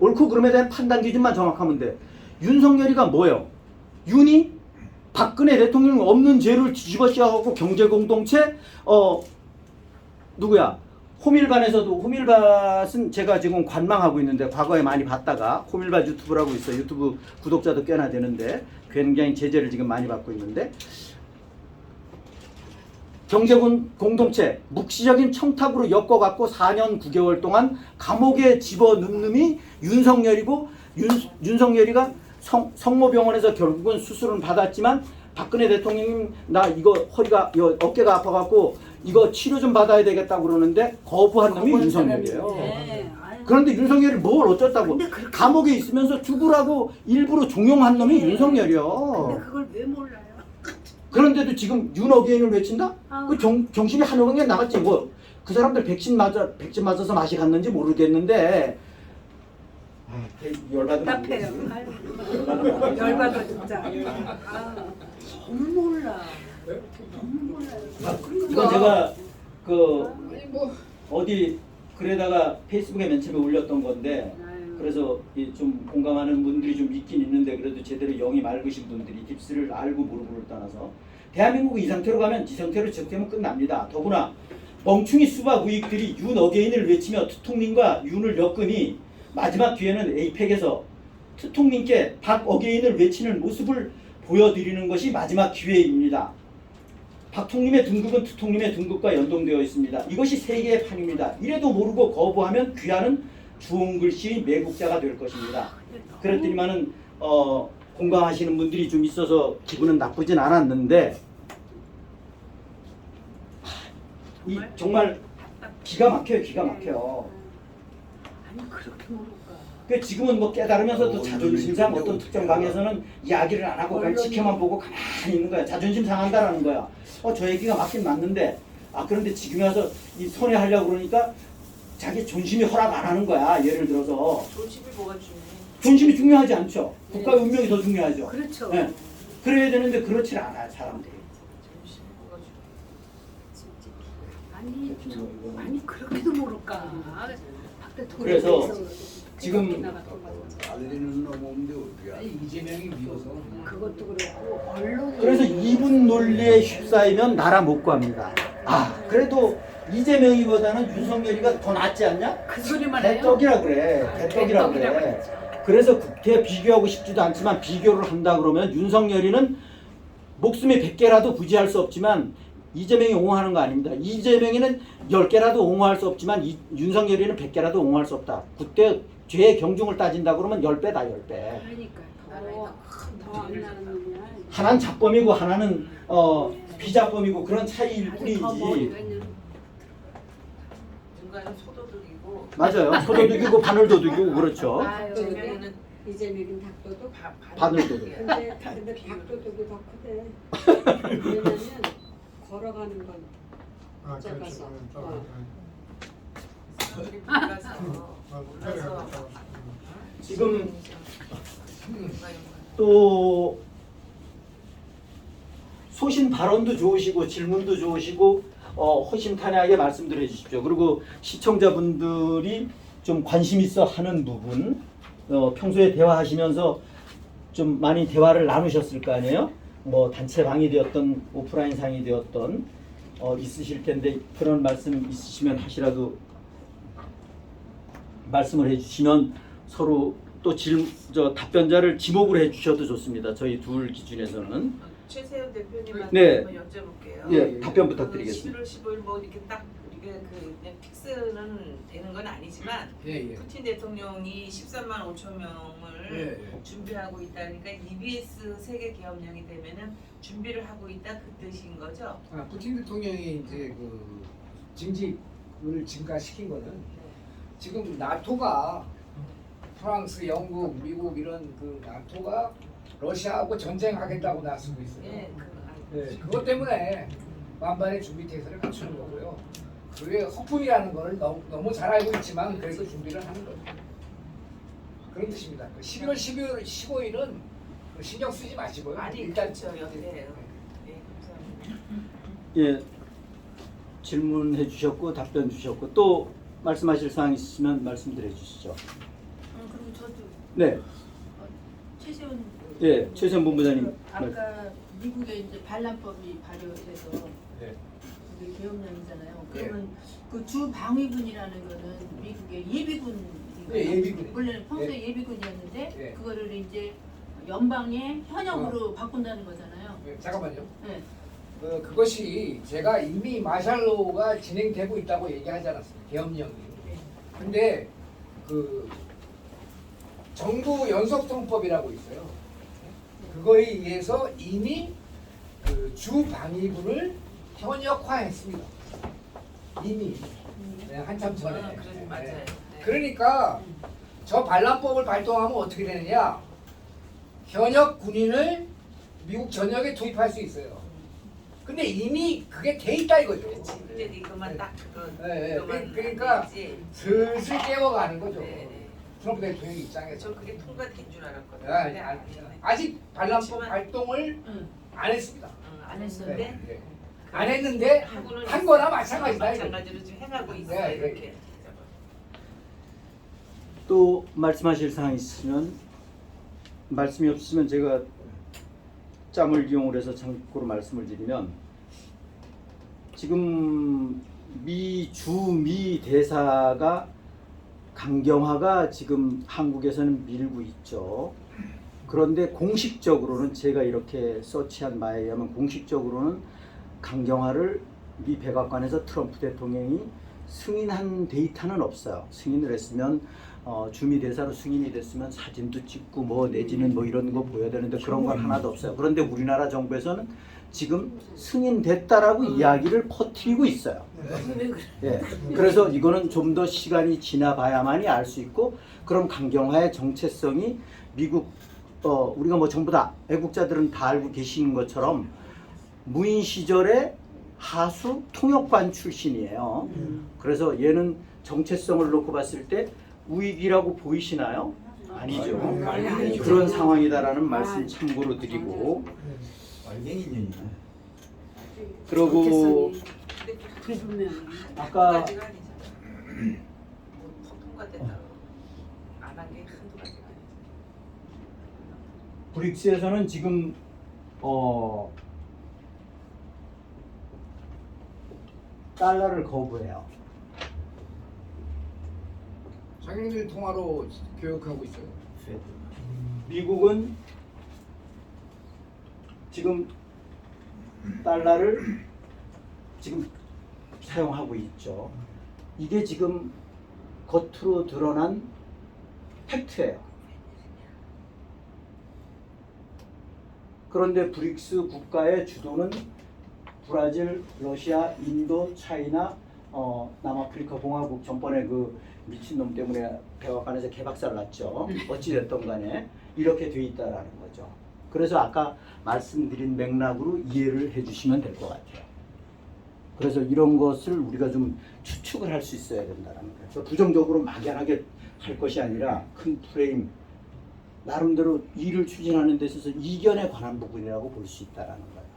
옳고 그름에 대한 판단 기준만 정확하면 돼. 윤석열이가 뭐예요? 윤이 박근혜 대통령 없는 죄를 뒤집어 씌워갖고 경제공동체 누구야? 호밀밭에서도 호밀밭은 제가 지금 관망하고 있는데 과거에 많이 봤다가 호밀밭 유튜브라고 있어요. 유튜브 구독자도 꽤나 되는데 굉장히 제재를 지금 많이 받고 있는데 경제공동체 묵시적인 청탁으로 엮어갖고 4년 9개월 동안 감옥에 집어넣는 놈이 윤석열이고 윤석열이가 성모병원에서 결국은 수술은 받았지만 박근혜 대통령님 나 이거 허리가 어깨가 아파갖고 이거 치료 좀 받아야 되겠다고 그러는데 거부한 놈이 윤석열이에요. 네. 아유. 그런데 윤석열이 뭘 어쩌다고 근데 그렇게- 감옥에 있으면서 죽으라고 일부러 종용한 놈이 근데 윤석열이요. 그걸 왜 몰라요? 그런데도 지금 윤어게인을 외친다? 아우. 그 정신이 한오경에 나갔지. 뭐 그 사람들 백신 맞아서 맛이 갔는지 모르겠는데 열받으면 안 되지. 답답해요. 아유. 열받아 진짜. 아, 너무 몰라. 너무 몰라요. 이건 제가 그 아니 뭐 어디 글에다가 페이스북에 맨 처음에 올렸던 건데 아유. 그래서 이 좀 공감하는 분들이 좀 있긴 있는데 그래도 제대로 영이 맑으신 분들이 딥스를 알고 모르고를 떠나서 대한민국이 이 상태로 가면 이 상태로 지속되면 끝납니다. 더구나 멍충이 수박 우익들이 윤 어게인을 외치며 투통님과 윤을 엮으니 마지막 기회는 에이펙에서 투통님께 박 어게인을 외치는 모습을 보여드리는 것이 마지막 기회입니다. 박통님의 등급은 투통님의 등급과 연동되어 있습니다. 이것이 세계의 판입니다. 이래도 모르고 거부하면 귀하는 주홍 글씨 매국자가 될 것입니다. 그랬더니만은 공감하시는 분들이 좀 있어서 기분은 나쁘진 않았는데 이 정말 기가 막혀요. 기가 막혀요. 아니 그렇게 모를까. 그 지금은 뭐 깨달으면서도 자존심상 어떤 특정 방에서는 이야기를 안 하고 그냥 지켜만 보고 가만히 있는 거야. 자존심 상한다라는 거야. 저 얘기가 맞긴 맞는데 그런데 지금 와서 이 선회하려고 그러니까 자기 존심이 허락 안 하는 거야. 예를 들어서 조심이 뭐가 중요해? 존심이 중요하지 않죠. 국가의 운명이 더 중요하죠. 그렇죠. 네. 그래야 되는데 그렇지 않아요. 사람들이. 조심이 뭐가 중요해? 아니 아니 그렇게도 모를까. 박 대통령 그래서 지금 알리는 놈 없는데 어떻게 이재명이 미워서 그것도 그렇고 언론 그래서 이분 논리에 휩싸이면 나라 못 구합니다. 그래도 이재명이보다는 윤석열이가 더 낫지 않냐? 그 소리만 해요. 대떡이라 그래. 대떡이라 그래. 그래서 국회 비교하고 싶지도 않지만 비교를 한다 그러면 윤석열이는 목숨이 100개라도 부지할 수 없지만 이재명이 옹호하는 거 아닙니다. 이재명이는 10개라도 옹호할 수 없지만 윤석열이는 100개라도 옹호할 수 없다. 그때 죄의 경중을 따진다 그러면 10배다 10배. 그러니까요. 나라에다 큰더안 나는 놈이야. 하나는 잡범이고 하나는 비잡범이고 그런 차이일 뿐이지. 중간에 소도둑이고 맞아요. 소도둑이고 바늘도둑이고 그렇죠. 아유, 이제는 이제는 닭도둑. 바늘도둑. 근데 닭도둑이 더 크대. 왜냐면 걸어가는 건 아, 그렇죠. 작아서. 사람들이 몰라서 그래서 지금 또 소신 발언도 좋으시고 질문도 좋으시고 허심탄회하게 말씀들해 주십시오. 그리고 시청자분들이 좀 관심 있어 하는 부분 평소에 대화하시면서 좀 많이 대화를 나누셨을 거 아니에요? 뭐 단체방이 되었던 오프라인 상이 되었던 있으실 텐데 그런 말씀 있으시면 하시라도 말씀을 해주시면 서로 또 답변자를 지목을 해주셔도 좋습니다. 저희 둘 기준에서는. 최세현 대표님한테 네. 한번 여쭤볼게요. 예, 답변 부탁드리겠습니다. 11월 15일 뭐 이렇게 딱 우리가 그냥 픽스는 되는 건 아니지만 푸틴 대통령이 13만 5천 명을 준비하고 있다니까 EBS 세계 계엄령이 되면은 준비를 하고 있다 그 뜻인 거죠? 아, 푸틴 대통령이 이제 그 징집을 증가시킨 거는 지금 나토가 프랑스, 영국, 미국 이런 그 나토가 러시아하고 전쟁하겠다고 나서고 있어요. 예, 네, 그것 때문에 만반의 준비 태세를 갖추는 거고요. 그게 허풍이라는 걸 너무 잘 알고 있지만 그래서 준비를 하는 거죠. 그런 뜻입니다. 11월 15일은 신경 쓰지 마시고요. 아니 일단 그렇죠 옆에요. 네, 감사합니다. 예, 질문해 주셨고 답변 주셨고 또 말씀하실 사항 있으시면 말씀드려 주시죠. 그리고 저도 네, 최세훈 예, 최세훈 본부장님. 아까 미국에 이제 반란법이 발효돼서 네. 그게 계엄령이잖아요. 그러면 그 주 방위군이라는 거는 미국의 예비군. 네, 예비군. 원래는 평소에 예비군이었는데 네. 그거를 이제 연방의 현역으로 바꾼다는 거잖아요. 네, 잠깐만요. 네. 그것이 제가 이미 마샬로가 진행되고 있다고 얘기하지 않았습니까? 계엄령이. 근데 그 정부 연속통법이라고 있어요. 그거에 의해서 이미 그 주방위군을 현역화했습니다. 이미 한참 전에. 그래서 맞아요. 네. 그러니까 저 반란법을 발동하면 어떻게 되느냐? 현역 군인을 미국 전역에 투입할 수 있어요. 근데 이미 그게 돼 있다 이거죠. 그렇지. 근데 이것만 딱 그거. 네, 이것만 그러니까 되지. 슬슬 깨워가는 거죠. 네, 네. 트럼프 대통령 입장에서. 저 그게 통과된 줄 알았거든요. 근데 아직 반란법 그렇지만- 발동을 응. 안 했습니다. 안 했는데 네. 안 했는데 하고는 한 거나 마찬가지다. 마찬가지로 지금 행하고 있어요. 네, 이렇게. 또 말씀하실 사항 있으면 말씀이 없으시면 제가 짬을 이용을 해서 참고로 말씀을 드리면 지금 미 대사가 강경화가 지금 한국에서는 밀고 있죠. 그런데 공식적으로는 제가 이렇게 서치한 바에 의하면 공식적으로는 강경화를 미 백악관에서 트럼프 대통령이 승인한 데이터는 없어요. 승인을 했으면 주미 대사로 승인이 됐으면 사진도 찍고 뭐 내지는 뭐 이런 거 보여야 되는데 그런 건 하나도 없어요. 그런데 우리나라 정부에서는 지금 승인됐다라고 이야기를 퍼뜨리고 있어요. 예. 그래서 이거는 좀 더 시간이 지나봐야만이 알 수 있고 그럼 강경화의 정체성이 미국 우리가 뭐 전부 다 애국자들은 다 알고 계시는 것처럼 무인 시절에 하수 통역관 출신이에요. 그래서 얘는 정체성을 놓고 봤을 때 우익이라고 보이시나요? 아니죠. 그런 상황이다라는 말씀 참고로 드리고 완전히 그리고 불분명. 아까 가지가 아니잖아요. 통과됐다고 안 한 게 한두 가지가 아니죠. 브릭스에서는 지금 달러를 거부해요. 자기네들 통화로 교육하고 있어요. 미국은 지금 달러를 지금 사용하고 있죠. 이게 지금 겉으로 드러난 팩트예요. 그런데 브릭스 국가의 주도는 브라질, 러시아, 인도, 차이나, 남아프리카 공화국 전번에 그 미친놈 때문에 백악관에서 개박살 났죠. 어찌됐든 간에 이렇게 돼 있다라는 거죠. 그래서 아까 말씀드린 맥락으로 이해를 해주시면 될 것 같아요. 그래서 이런 것을 우리가 좀 추측을 할 수 있어야 된다는 거예요. 그래서 부정적으로 막연하게 할 것이 아니라 큰 프레임, 나름대로 일을 추진하는 데 있어서 이견에 관한 부분이라고 볼 수 있다는 거예요.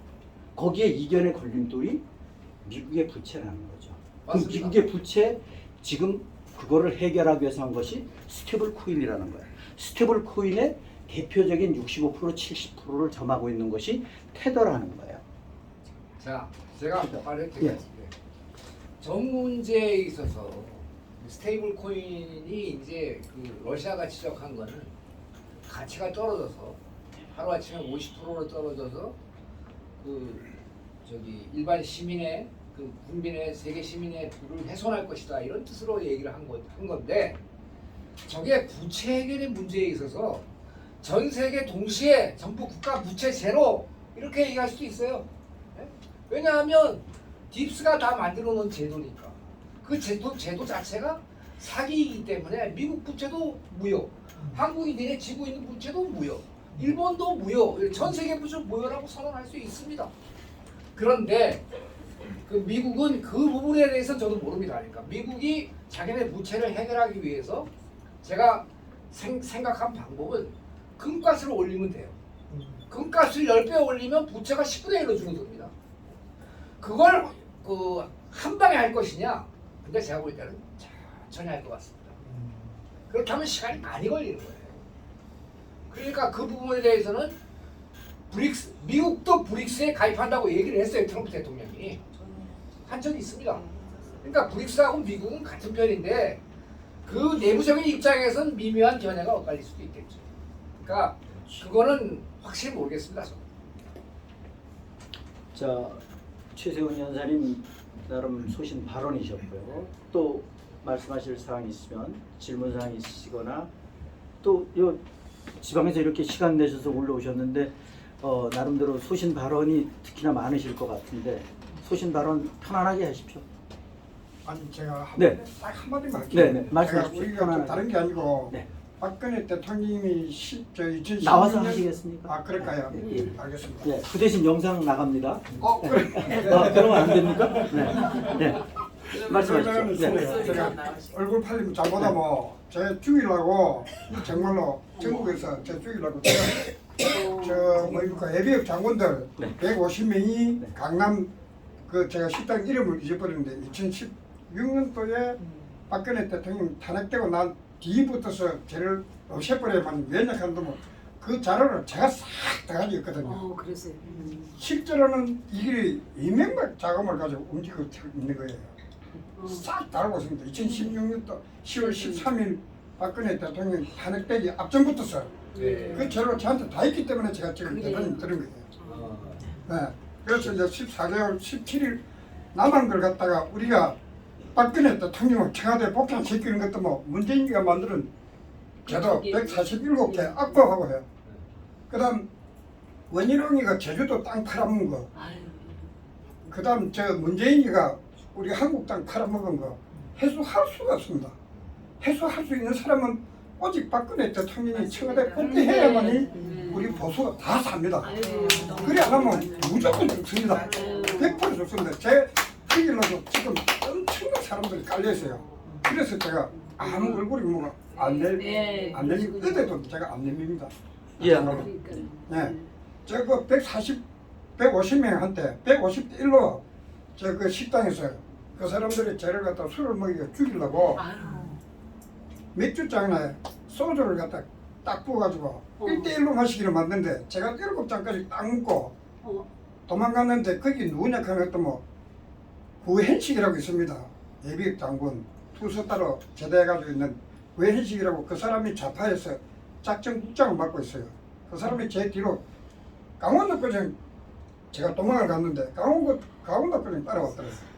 거기에 이견의 걸림돌이 미국의 부채라는 거죠. 그 맞습니다. 미국의 부채 지금 그거를 해결하기 위해서 한 것이 스테이블 코인이라는 거예요. 스테이블 코인의 대표적인 65% 70%를 점하고 있는 것이 테더라는 거예요. 자, 제가 그죠? 말해드리겠습니다. 전 문제에 있어서 스테이블 코인이 이제 그 러시아가 지적한 거는 가치가 떨어져서 하루아침에 50%로 떨어져서 그 저기 일반 시민의 그 국민의 세계 시민의 부를 훼손할 것이다 이런 뜻으로 얘기를 한 건데 저게 부채 해결의 문제에 있어서 전 세계 동시에 전부 국가 부채 제로 이렇게 얘기할 수도 있어요. 네? 왜냐하면 딥스가 다 만들어 놓은 제도니까 그 제도 자체가 사기이기 때문에 미국 부채도 무효, 한국이 니네 지고 있는 부채도 무효, 일본도 무효, 전 세계 부채 무효라고 선언할 수 있습니다. 그런데 그 미국은 그 부분에 대해서는 저도 모릅니다. 그러니까 미국이 자기네 부채를 해결하기 위해서 제가 생각한 방법은 금가스를 올리면 돼요. 금가스를 10배 올리면 부채가 10분의 1로 줄어듭니다. 그걸 그 한 방에 할 것이냐? 근데 제가 볼 때는 천천히 할 것 같습니다. 그렇다면 시간이 많이 걸리는 거예요. 그러니까 그 부분에 대해서는 미국도 브릭스에 가입한다고 얘기를 했어요. 트럼프 대통령이. 한 적이 있습니다. 그러니까 브릭스하고 미국은 같은 편인데 그 내부적인 입장에서는 미묘한 견해가 엇갈릴 수도 있겠죠. 그러니까 그거는 확실히 모르겠습니다. 자, 최세훈 연사님 나름 소신 발언이셨고요. 또 말씀하실 사항이 있으면 질문 사항이 있으시거나 또 요 지방에서 이렇게 시간 내셔서 올라오셨는데 나름대로 소신 발언이 특히나 많으실 것 같은데 소신 발언 편안하게 하십시오. 아니 제가 네. 딱 한마디만 할게요. 네, 네. 말씀해 주십시오. 우리가 좀 편안하게. 다른 게 아니고 네. 박근혜 대통령이 2016년 나와서 하시겠습니까? 아 그럴까요? 예, 예. 알겠습니다. 네, 그 대신 영상 나갑니다. 그래. 그러면 안 됩니까? 네. 네. 말씀하십시오. 네. 제가 얼굴 팔리면 잘보다 제 죽이려고 정말로 전국에서 제 죽이려고 제가 뭡니까 예비역 장군들 네. 150명이 네. 강남 그 제가 식당 이름을 잊어버렸는데 2016년도에 박근혜 대통령 탄핵되고 난 뒤부터서 저를 없애버려야만 연약한 그 자료를 제가 싹 다 가지고 있거든요. 그랬어요. 실제로는 이게 이명박 자금을 가지고 움직이고 있는 거예요. 싹 다 알고 있습니다. 2016년도 10월 13일 박근혜 대통령 탄핵되기 앞전부터서 네. 그 자료가 저한테 다 있기 때문에 제가 지금 대단히 들은 거예요. 네. 그래서 이제 14개월 17일 남은 걸 갖다가 우리가 박근혜 대통령을 청와대에 복장시키는 것도 문재인이가 만드는 제도 147개 악법하고 해요. 그 다음 원희룡이가 제주도 땅 팔아먹은 거, 그 다음 저 문재인이가 우리 한국 땅 팔아먹은 거 해소할 수가 없습니다. 해소할 수 있는 사람은 오직 박근혜 대통령이 청와대 복귀해야만이 우리 보수가 다 삽니다. 그래 안 하면 무조건 죽습니다. 100% 죽습니다. 제 얘기로도 지금 엄청난 사람들이 깔려있어요. 그래서 제가 아무 얼굴이 안 내리고 어제도 제가 안 내밉니다. 예. 네. 제가 150명한테 151로 저 그 식당에서 그 사람들이 저를 갖다 술을 먹이고 죽이려고 맥주잔에 소주를 갖다 딱 부어가지고 1대1로 마시기를 만드는데 제가 7잔까지 딱 먹고 도망갔는데 거기 누구냐 하면 또 구현식이라고 있습니다. 예비역 장군 투수 따로 제대해가지고 있는 구현식이라고 그 사람이 좌파에서 작전국장을 맡고 있어요. 그 사람이 제 뒤로 강원도까지 제가 도망을 갔는데 강원도까지 따라왔더라고요.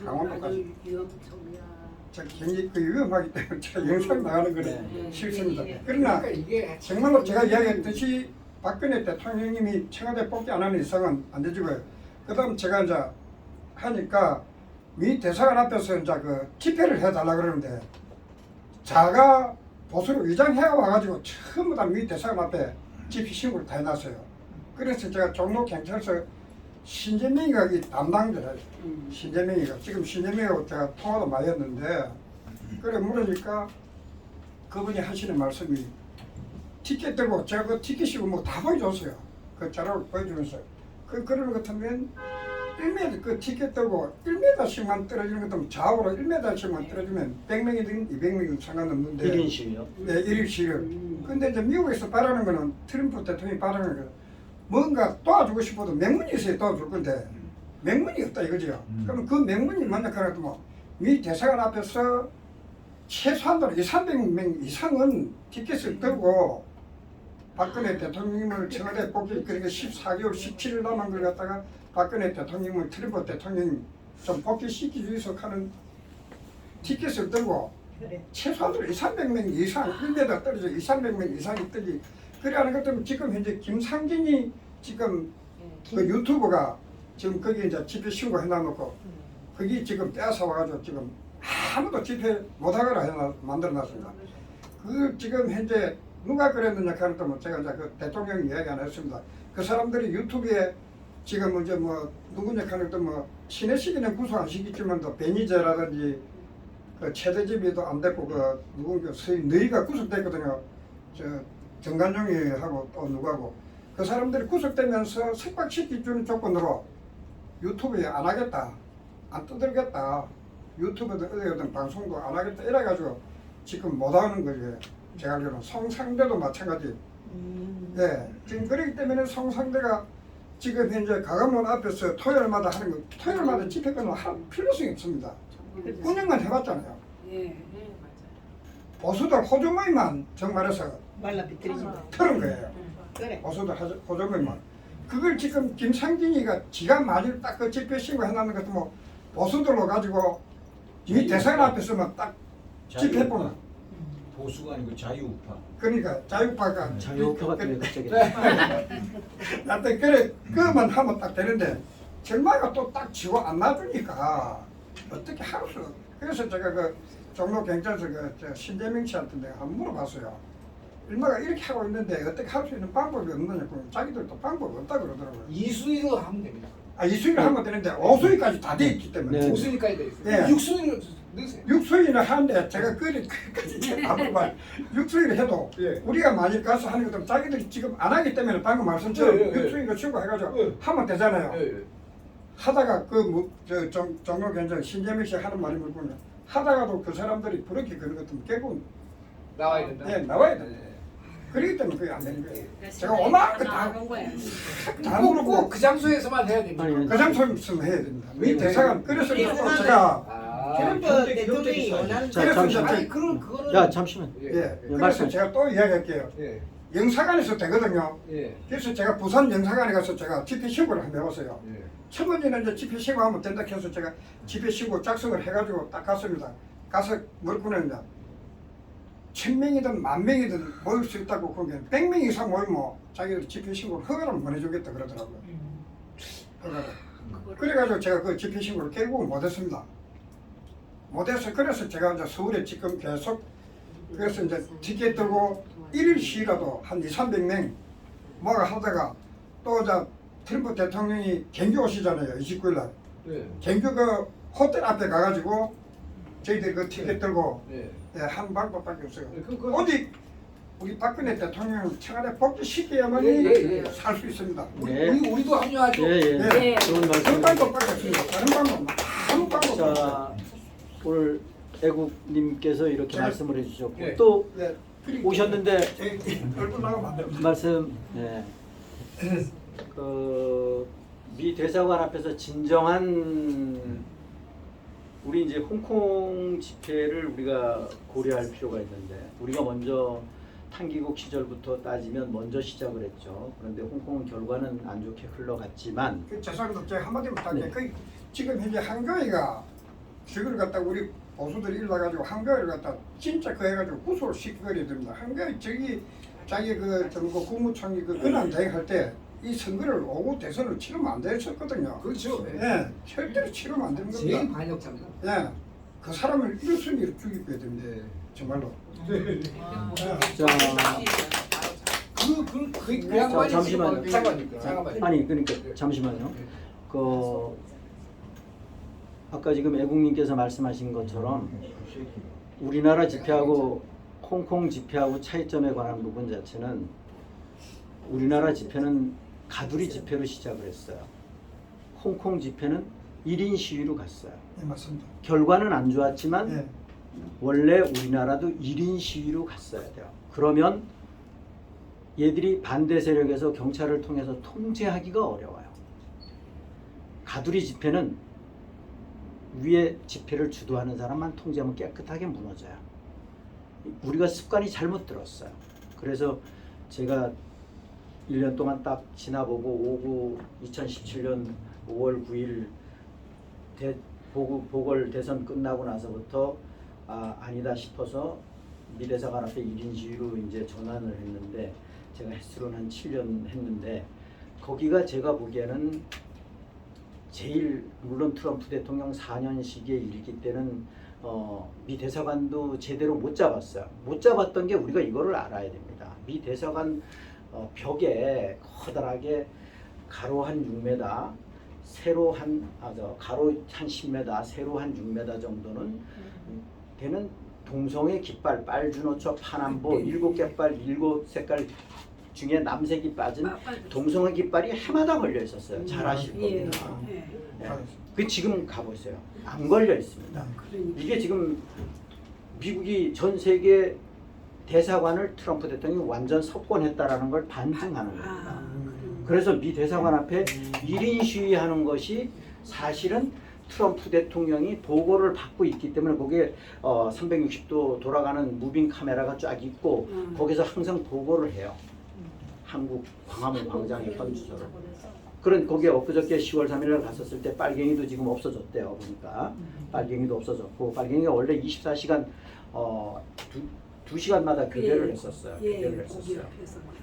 강원도까지. 제가 굉장히 위험하기 때문에 제가 영상 나가는 거는 싫습니다. 그러나 그러니까 이게 정말로 제가 이야기했듯이 박근혜 대통령님이 청와대 복귀 안 하는 이상은 안 되지고요. 그다음 제가 이제 하니까 미 대사관 앞에서 이제 그 집회를 해달라 그러는데 자가 보수로 위장해 와가지고 전부 다 미 대사관 앞에 집회 신고를 다 해놨어요. 그래서 제가 종로 경찰서 신재명이가 이 담당자예요. 신재명이가 지금 신재명하고 제가 통화도 많이 했는데 그래 물으니까 그분이 하시는 말씀이 티켓 들고 제가 그 티켓이고 뭐 다 보여줬어요. 그 자료를 보여주면서 그러는 것 같으면 1m 그 티켓 들고 1m씩만 떨어지는 것도 좌우로 1m씩만 떨어지면 100명이든 200명이든 상관없는데 1인 시위요? 네, 1일 시위를. 근데 이제 미국에서 바라는 거는 트럼프 대통령이 바라는 거 뭔가 도와주고 싶어도 명분이 있어야 도와줄 건데 명분이 없다 이거죠. 그럼 그 명분이 뭐냐 그래도 뭐미 대사관 앞에서 최소한으로 200~300명 이상은 티켓을 들고 박근혜 대통령을 청와대 복귀 그러니까 14개월 17일 남은 걸 갖다가 박근혜 대통령을 트럼프 대통령이 좀 복귀시키기 위해서 하는 티켓을 들고 최소한으로 200~300명 이상 1m 떨어져 200~300명 이상이 뜨지 그래 하는 것 때문에 지금 현재 김상진이 지금 그 유튜브가 지금 거기 이제 집회 신고 해놔놓고 거기 지금 빼앗아 와가지고 지금 아무도 집회 못하거나 만들어놨습니다. 그 지금 현재 누가 그랬느냐 하는 또 제가 이제 그 대통령 이야기 안 했습니다. 그 사람들이 유튜브에 지금 이제 뭐 누구냐 하는 또 신의 시기는 구속 안 시켰지만 또 베니제라든지 그 최대집이도 안 됐고 그 누군가 너희가 구속됐거든요. 저 정관용이하고 또 누구하고 그 사람들이 구속되면서 석방시켜주는 조건으로 유튜브에 안 하겠다, 안 떠들겠다, 유튜브든 어디든 방송도 안 하겠다 이래가지고 지금 못 하는 거예요. 제가 알기로는 성상대도 마찬가지. 네, 지금 그렇기 때문에 성상대가 지금 현재 가감원 앞에서 토요일마다 하는 거, 토요일마다 집회권을 할 필요성이 없습니다. 9년간 해봤잖아요. 예. 맞아요. 보수들 호주머니만 정말해서 말라 비틀지. 틀은 거예요. 그래. 보수들 호주머니만. 그걸 지금 김상진이가 지가 맞을 딱 그 집회 신고 해놨는 것도 뭐 보수들로 가지고 이 대사관 앞에서만 딱 집회보는. 보수가 아니고 자유우파. 그러니까 자유파가 자유우파 같은 게 갑자기 나한테 그래 그것만 하면 딱 되는데 절마가 또 딱 지고 안 놔주니까 어떻게 할 수? 그래서 제가 그 종로 경찰서 그 신재명 씨한테 내가 한번 물어봤어요. 일마가 이렇게 하고 있는데 어떻게 할 수 있는 방법이 없느냐? 자기들도 방법이 없다 그러더라고요. 이수위로 하면 됩니다. 아 이수위를 하면 되는데 오수위까지 다 돼 있기 때문에 네. 오수위까지 돼 있어요. 네. 육수위를 넣으세요. 육수위는 하는데 제가 그까지 아무 말 육수위를 해도 예. 우리가 많이 가서 하는 것도 자기들이 지금 안 하기 때문에 방금 말씀처럼 예, 예, 예. 육수위를 신고해가지고 예. 하면 되잖아요. 예, 예. 하다가 종로 경찰 신재명 씨 하는 말이 뭐냐면 하다가도 그 사람들이 그렇게 그런 것도 결국은 나와야 된다. 네, 나와야 된다. 예. 그렇기 때문에 그게 안 되는 거예요. 그래서 제가 오만 나온 거다 거야. 다 물어보고 꼭그 장소에서만 해야 됩니다. 아니, 그 장소에서는 해야 됩니다. 미 대사관 그래서 또 제가 아, 트럼프 대통령이 원하는 자, 그래서 잠시만. 이제 아니 그거는 야 잠시만. 예. 예, 그래서 말씀. 제가 또 이야기할게요. 예. 영사관에서 되거든요. 예. 그래서 제가 부산 영사관에 가서 제가 집회 신고를 한번 해봤어요. 예. 첫 번째는 이제 집회 신고하면 된다 해서 제가 집회 신고 작성을 해가지고 딱 갔습니다. 가서 뭐랬구나 이제 1000명이든 10,000명이든 모일 수 있다고 그러면 100명 이상 모이면 자기들 집회 신고를 허가를 보내주겠다 그러더라고요. 허가를. 그래가지고 제가 그 집회 신고를 결국은 못했습니다. 못해서 그래서 제가 이제 서울에 지금 계속 그래서 이제 티켓 들고 1일 시라도 한 200~300명 뭐가 하다가 또 이제 트럼프 대통령이 경주 오시잖아요. 29일 날. 예. 경주 그 호텔 앞에 가가지고 저희들 그 티켓 들고 예. 예, 한 방법밖에 없어요. 그- 오직 우리 박근혜 대통령 청와대 복귀시켜야만 예. 살 수 있습니다. 네. 우리도 합류하죠. 예예. 네. 좋은 그 말씀. 방법밖에 없습니다. 다른 방법 아무 방법 없어요. 자 오늘 애국님께서 이렇게 네. 말씀을 해주셨고 네. 또 네. 오셨는데 제 얼굴 나가면 안 됩니다. 말씀. 네. 미 대사관 앞에서 진정한 우리 이제 홍콩 집회를 우리가 고려할 필요가 있는데 우리가 먼저 탄기국 시절부터 따지면 먼저 시작을 했죠. 그런데 홍콩은 결과는 안 좋게 흘러갔지만 죄송합니다. 제가 한마디만 할게요. 네. 그 지금 현재 한교회가 그걸 갖다 우리 보수들이 일러가지고 한교회를 갖다 진짜 그 해가지고 구속을 시켜버려야 됩니다. 한교회 저기 자기 국무총리 권한 대행할 때 이 선거를 오고 대선을 치르면 안 됐었거든요. 그렇죠. 예, 절대로 치르면 안 되는 제일 겁니다. 반역자입니다. 예, 그 사람을 일순위로 죽이게 됩니다. 정말로. 자, 그 양반이 잠시만요. 잠깐만요. 아니 그러니까 잠시만요. 그 아까 지금 애국님께서 말씀하신 것처럼 우리나라 집회하고 홍콩 집회하고 차이점에 관한 부분 자체는 우리나라 집회는 가두리 집회로 시작을 했어요. 홍콩 집회는 1인 시위로 갔어요. 예, 맞습니다. 결과는 안 좋았지만 예, 원래 우리나라도 1인 시위로 갔어야 돼요. 그러면 얘들이 반대 세력에서 경찰을 통해서 통제하기가 어려워요. 가두리 집회는 위에 집회를 주도하는 사람만 통제하면 깨끗하게 무너져요. 우리가 습관이 잘못 들었어요. 그래서 제가 1년 동안 딱 지나보고 오고 2017년 5월 9일 보궐 대선 끝나고 나서부터 아니다 싶어서 미대사관 앞에 1인 시위로 이제 전환을 했는데 제가 횟수로는 한 7년 했는데 거기가 제가 보기에는 제일 물론 트럼프 대통령 4년 시기의 일이기 때는 미 대사관도 제대로 못 잡았어요. 못 잡았던 게 우리가 이거를 알아야 됩니다. 미 대사관 벽에 커다랗게 가로 한 6m, 세로 가로 한 10m, 세로 한 6m 정도는 되는 동성애 깃발, 빨주노초, 파남보 7개 빨 7색깔 중에 남색이 빠진 동성애 깃발이 해마다 걸려 있었어요. 잘 아실 겁니다. 예. 그 지금 가보세요. 안 걸려 있습니다. 이게 지금 미국이 전 세계 대사관을 트럼프 대통령이 완전 석권했다라는 걸 반증하는 겁니다. 그래서 미 대사관 앞에 1인 시위하는 것이 사실은 트럼프 대통령이 보고를 받고 있기 때문에 거기에 360도 돌아가는 무빙 카메라가 쫙 있고 거기서 항상 보고를 해요. 한국 광화문 광장의 현주소를. 그런 거기에 엊그저께 10월 3일날 갔었을 때 빨갱이도 지금 없어졌대요. 보니까 빨갱이도 없어졌고 빨갱이가 원래 24시간 2시간마다 교대를 했었어요. 교대를 했었어요.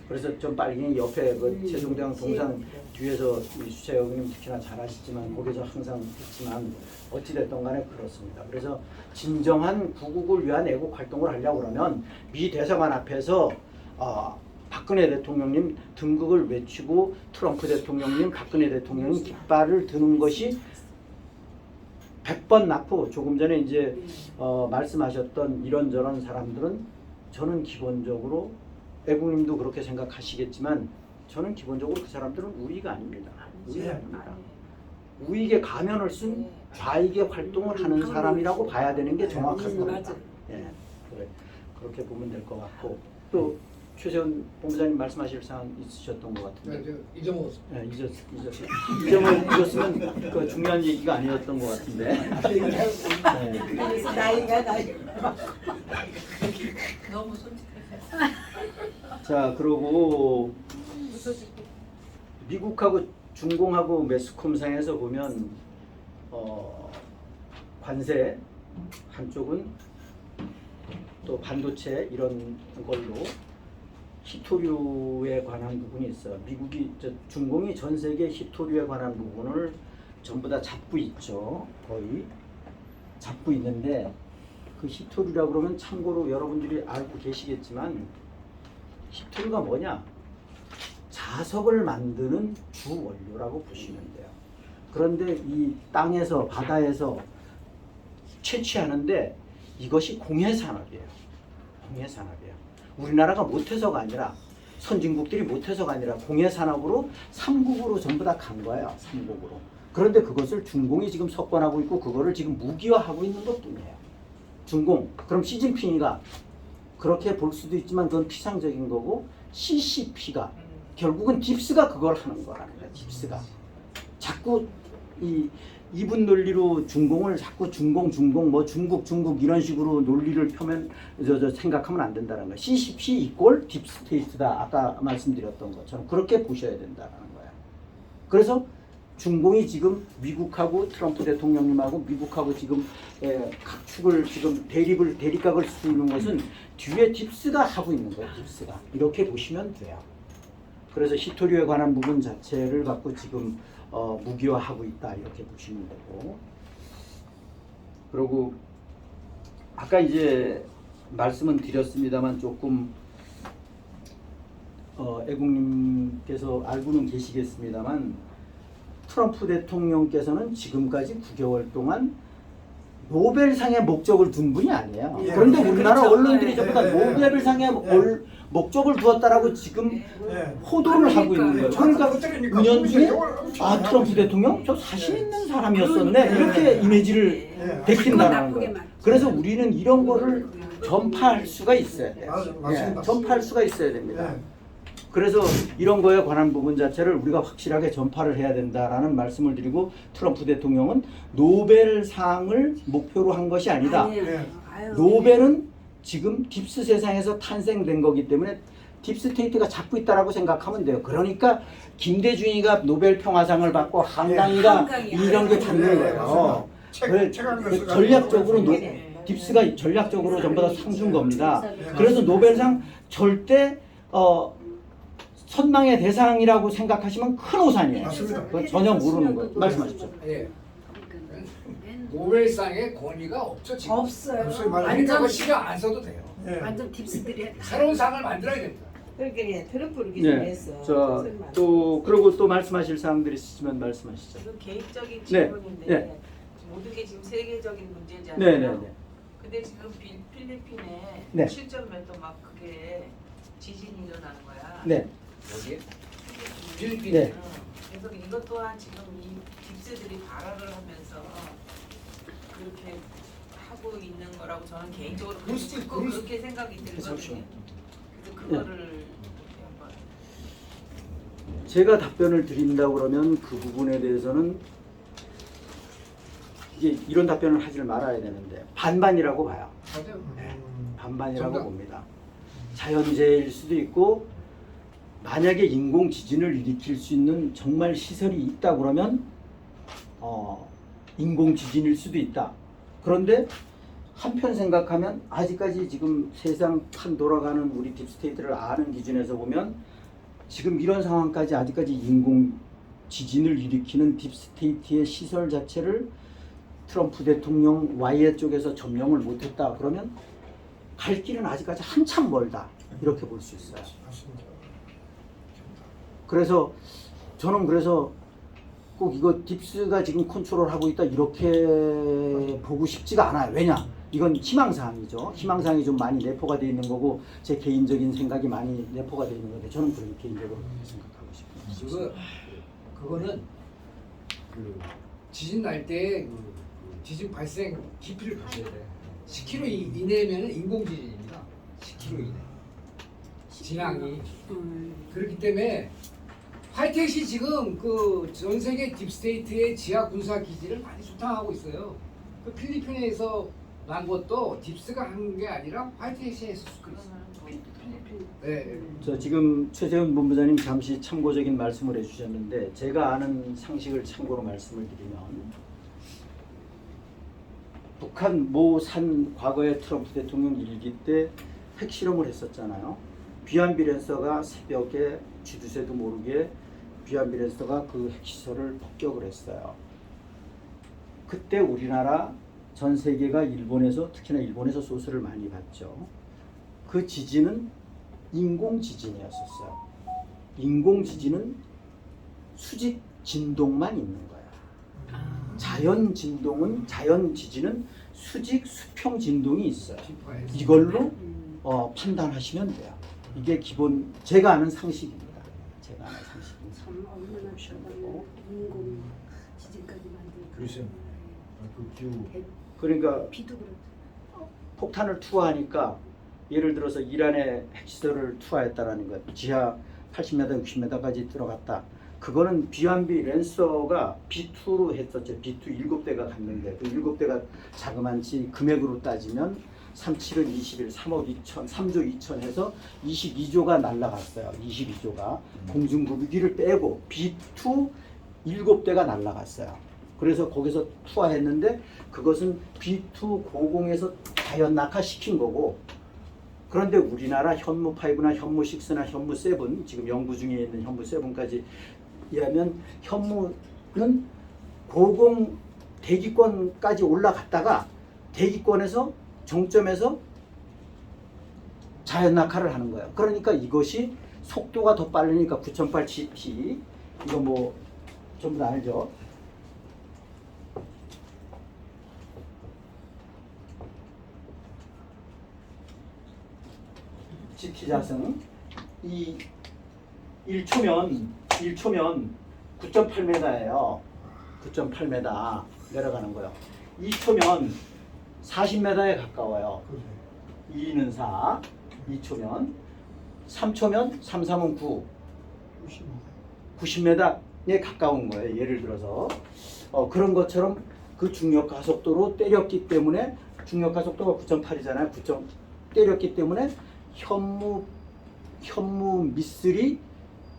그래서 좀 빨갱이 옆에 그 세종대왕 동상 뒤에서 이 수채영님 특히나 잘 아시지만 거기서 항상 했지만 어찌됐든 간에 그렇습니다. 그래서 진정한 구국을 위한 애국 활동을 하려고 그러면 미 대사관 앞에서 박근혜 대통령님 등극을 외치고 트럼프 대통령님, 박근혜 대통령님 깃발을 드는 것이 100번 낫고 조금 전에 이제 말씀하셨던 이런저런 사람들은 저는 기본적으로 애국님도 그렇게 생각하시겠지만 저는 기본적으로 그 사람들은 우익 아닙니다. 우익 아닙니다. 우익의 가면을 쓴 좌익의 활동을 하는 사람이라고 봐야 되는 게 정확한 겁니다. 예, 그렇게 보면 될 것 같고 또 최세훈 본부장님 말씀하실 사항 있으셨던 것 같은데. 네, 잊어먹었습니다. 네, 잊었으면 그 중요한 얘기가 아니었던 것 같은데. 네. 그래서 나이가 너무 솔직해. 자, 그러고 미국하고 중공하고 매스컴상에서 보면 관세 한쪽은 또 반도체 이런 걸로 히토류에 관한 부분이 있어요. 중공이 전 세계 히토류에 관한 부분을 전부 다 잡고 있죠. 거의 잡고 있는데 그 히토류라고 그러면 참고로 여러분들이 알고 계시겠지만 히토류가 뭐냐? 자석을 만드는 주 원료라고 보시면 돼요. 그런데 이 땅에서 바다에서 채취하는데 이것이 공해산업이에요. 공해산업이에요. 우리나라가 못해서가 아니라 선진국들이 못해서가 아니라 공해산업으로 삼국으로 전부 다 간 거예요. 삼국으로. 그런데 그것을 중공이 지금 석권하고 있고 그거를 지금 무기화하고 있는 것뿐이에요. 중공. 그럼 시진핑이가 그렇게 볼 수도 있지만 그건 피상적인 거고 CCP가 결국은 딥스가 그걸 하는 거라는 거야. 딥스가 자꾸 이분 논리로 중공을 자꾸 중공 뭐 중국 이런 식으로 논리를 펴면 생각하면 안 된다는 거야. CCP 이꼴 딥스테이트다. 아까 말씀드렸던 것처럼 그렇게 보셔야 된다는 거야. 그래서 중공이 지금 미국하고 트럼프 대통령님하고 미국하고 지금 각축을 지금 대립각을 쓰고 있는 것은 뒤에 딥스가 하고 있는 거예요. 딥스가 이렇게 보시면 돼요. 그래서 히토류에 관한 부분 자체를 갖고 지금 무기화하고 있다 이렇게 보시면 되고, 그리고 아까 이제 말씀은 드렸습니다만 조금 애국님께서 알고는 계시겠습니다만 트럼프 대통령께서는 지금까지 9개월 동안 노벨상의 목적을 둔 분이 아니에요. 예, 그런데 그렇죠. 우리나라 예, 언론들이 전부 다 예, 노벨상의 목적을 두었다라고 지금 호도를 하고 있는 거예요. 그러니까 은연중에 트럼프 대통령 저 사실 있는 사람이었었네 이렇게 이미지를 베낀다는 거예요. 그래서 우리는 이런 거를 전파할 수가 있어야 돼요. 맞습니다. 전파할 수가 있어야 됩니다. 예. 그래서 이런 거에 관한 부분 자체를 우리가 확실하게 전파를 해야 된다라는 말씀을 드리고, 트럼프 대통령은 노벨상을 목표로 한 것이 아니다. 노벨은 지금 딥스 세상에서 탄생된 거기 때문에 딥스테이트가 잡고 있다라고 생각하면 돼요. 그러니까 김대중이가 노벨 평화상을 받고 한강이가 이런 게 잡는 거예요. 전략적으로 딥스가 전략적으로 전부 다 상준 겁니다. 그래서 노벨상 절대 선망의 대상이라고 생각하시면 큰 오산이에요. 맞습니다. 그거 전혀 모르는 거예요. 말씀하십시오. 예. 노벨상의 권위가 없죠 지금. 없어요. 그러니까 그거 신경 안 써도 돼요. 완전 딥스들이 새로운 상을 만들어야 됩니다. 그러니까 트럼프를 네. 기준했어. 또 그리고 또 말씀하실 사항들이 있으시면 말씀하시죠. 이건 개인적인 네. 질문인데 네. 모든 게 지금 세계적인 문제잖아요. 네네네. 근데 지금 필리핀에 네. 7.몇 도 막 그게 지진이 일어나는 거야. 네. 여기 필리핀. 네. 그래서 이것 또한 지금 이 딥스들이 발화를 하면서 그렇게 하고 있는 거라고 저는 개인적으로 그렇게 생각이 들거든요. 그래서 그거를 이렇게 한번 제가 답변을 드린다고 그러면 그 부분에 대해서는 이게 이런 답변을 하지 말아야 되는데 반반이라고 봐요. 맞아요. 반반이라고 정답. 봅니다. 자연재해일 수도 있고, 만약에 인공 지진을 일으킬 수 있는 정말 시설이 있다 그러면 인공 지진일 수도 있다. 그런데 한편 생각하면 아직까지 지금 세상 판 돌아가는 우리 딥스테이트를 아는 기준에서 보면 지금 이런 상황까지 아직까지 인공 지진을 일으키는 딥스테이트의 시설 자체를 트럼프 대통령 와이에 쪽에서 점령을 못했다 그러면 갈 길은 아직까지 한참 멀다 이렇게 볼 수 있어요. 그래서 저는 꼭 이거 딥스가 지금 컨트롤하고 있다 이렇게 보고 싶지가 않아요. 왜냐? 이건 희망사항이죠. 희망사항이 좀 많이 내포가 되어 있는 거고 제 개인적인 생각이 많이 내포가 되어 있는 건데 저는 그렇게 개인적으로 생각하고 싶습니다. 그거는 그 지진 날 때 지진 발생 깊이를 보셔야 돼. 10km 이내면 인공 지진입니다. 10km 이내. 진앙이. 그렇기 때문에 화이트햇이 지금 그 전 세계 딥스테이트의 지하 군사 기지를 많이 소탕하고 있어요. 그 필리핀에서 난 것도 딥스가 한 게 아니라 화이트햇이 했을 수도 있어요. 네. 저 지금 최재훈 본부장님 잠시 참고적인 말씀을 해주셨는데 제가 아는 상식을 참고로 말씀을 드리면 북한 모 산 과거에 트럼프 대통령 일기 때 핵실험을 했었잖아요. 비안비 랜서가 새벽에 쥐두새도 모르게 비안비 랜서가 그 핵시설을 폭격을 했어요. 그때 우리나라 전 세계가 일본에서 특히나 일본에서 소스를 많이 봤죠. 그 지진은 인공 지진이었었어요. 인공 지진은 수직 진동만 있는 거야. 자연 지진은 수직 수평 진동이 있어요. 이걸로 판단하시면 돼요. 이게 기본 제가 아는 상식입니다. 제가 아는 상식입니다. 참 얼마나 시원하고 인공 지진까지 만들고. 글쎄, 그 기후. 그러니까 비도 그렇고. 폭탄을 투하하니까 예를 들어서 이란의 핵시설을 투하했다라는 것, 지하 80m, 60m까지 들어갔다. 그거는 비안비 랜서가 B2로 했었죠. B2 7대가 갔는데 그 7대가 자그만치 금액으로 따지면 37은 21, 3억 2천, 3조 2천 해서 22조가 날라갔어요. 22조가 공중부기를 빼고 B2 7대가 날아갔어요. 그래서 거기서 투하했는데 그것은 B250에서 자연 낙하시킨 거고, 그런데 우리나라 현무 5나 현무 6나 현무 7, 지금 연구 중에 있는 현무 7까지 이라면 현무는 고공 대기권까지 올라갔다가 대기권에서 정점에서 자연 낙하를 하는 거예요. 그러니까 이것이 속도가 더 빠르니까 9008 GT, 이거 뭐 전부 다 알죠? GT 자승 이 1초면 9.8m예요. 9.8m 내려가는 거예요. 2초면 40m에 가까워요. 2는 4, 2초면 3초면 3, 3은 9, 90m에 가까운 거예요. 예를 들어서 그런 것처럼 그 중력 가속도로 때렸기 때문에, 중력 가속도가 9.8이잖아요. 9. 때렸기 때문에 현무 미슬이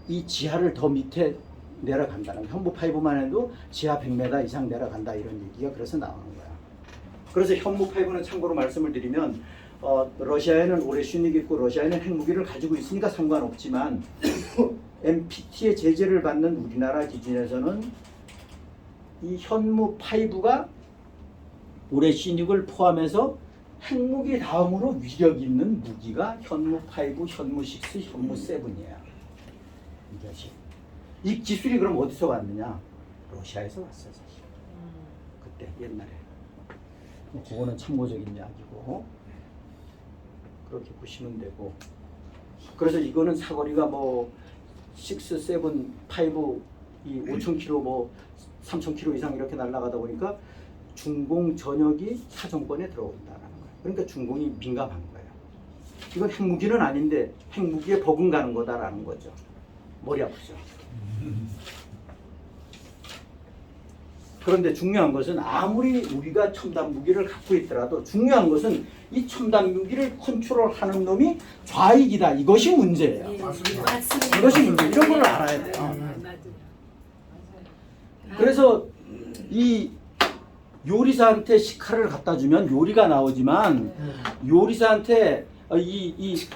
이 지하를 더 밑에 내려간다는 거예요. 현무 5만 해도 지하 100m 이상 내려간다, 이런 얘기가 그래서 나오는 거야. 그래서 현무 5는 참고로 말씀을 드리면 러시아에는 오래 순익 있고 러시아에는 핵무기를 가지고 있으니까 상관없지만 NPT의 제재를 받는 우리나라 기준에서는 이 현무 5가 오래 순익을 포함해서 핵무기 다음으로 위력 있는 무기가 현무 5, 현무 6, 현무 7이에요. 이것이. 이 기술이 그럼 어디서 왔느냐? 러시아에서 왔어요, 사실. 그때 옛날에. 그거는 참고적인 이야기고 그렇게 보시면 되고. 그래서 이거는 사거리가 뭐 6, 7, 5, 이 5,000km 뭐 3,000km 이상 이렇게 날아가다 보니까 중공 전역이 사정권에 들어온다라는 거예요. 그러니까 중공이 민감한 거예요. 이건 핵무기는 아닌데 핵무기에 버금가는 거다라는 거죠. 머리 아프죠. 그런데 중요한 것은 아무리 우리가 첨단 무기를 갖고 있더라도 중요한 것은 이 첨단 무기를 컨트롤하는 놈이 좌익이다. 이것이 문제예요. 맞습니다. 이것이 문제. 이런 걸 알아야 돼요. 맞아요. 그래서 이 요리사한테 식칼을 갖다 주면 요리가 나오지만 요리사한테 이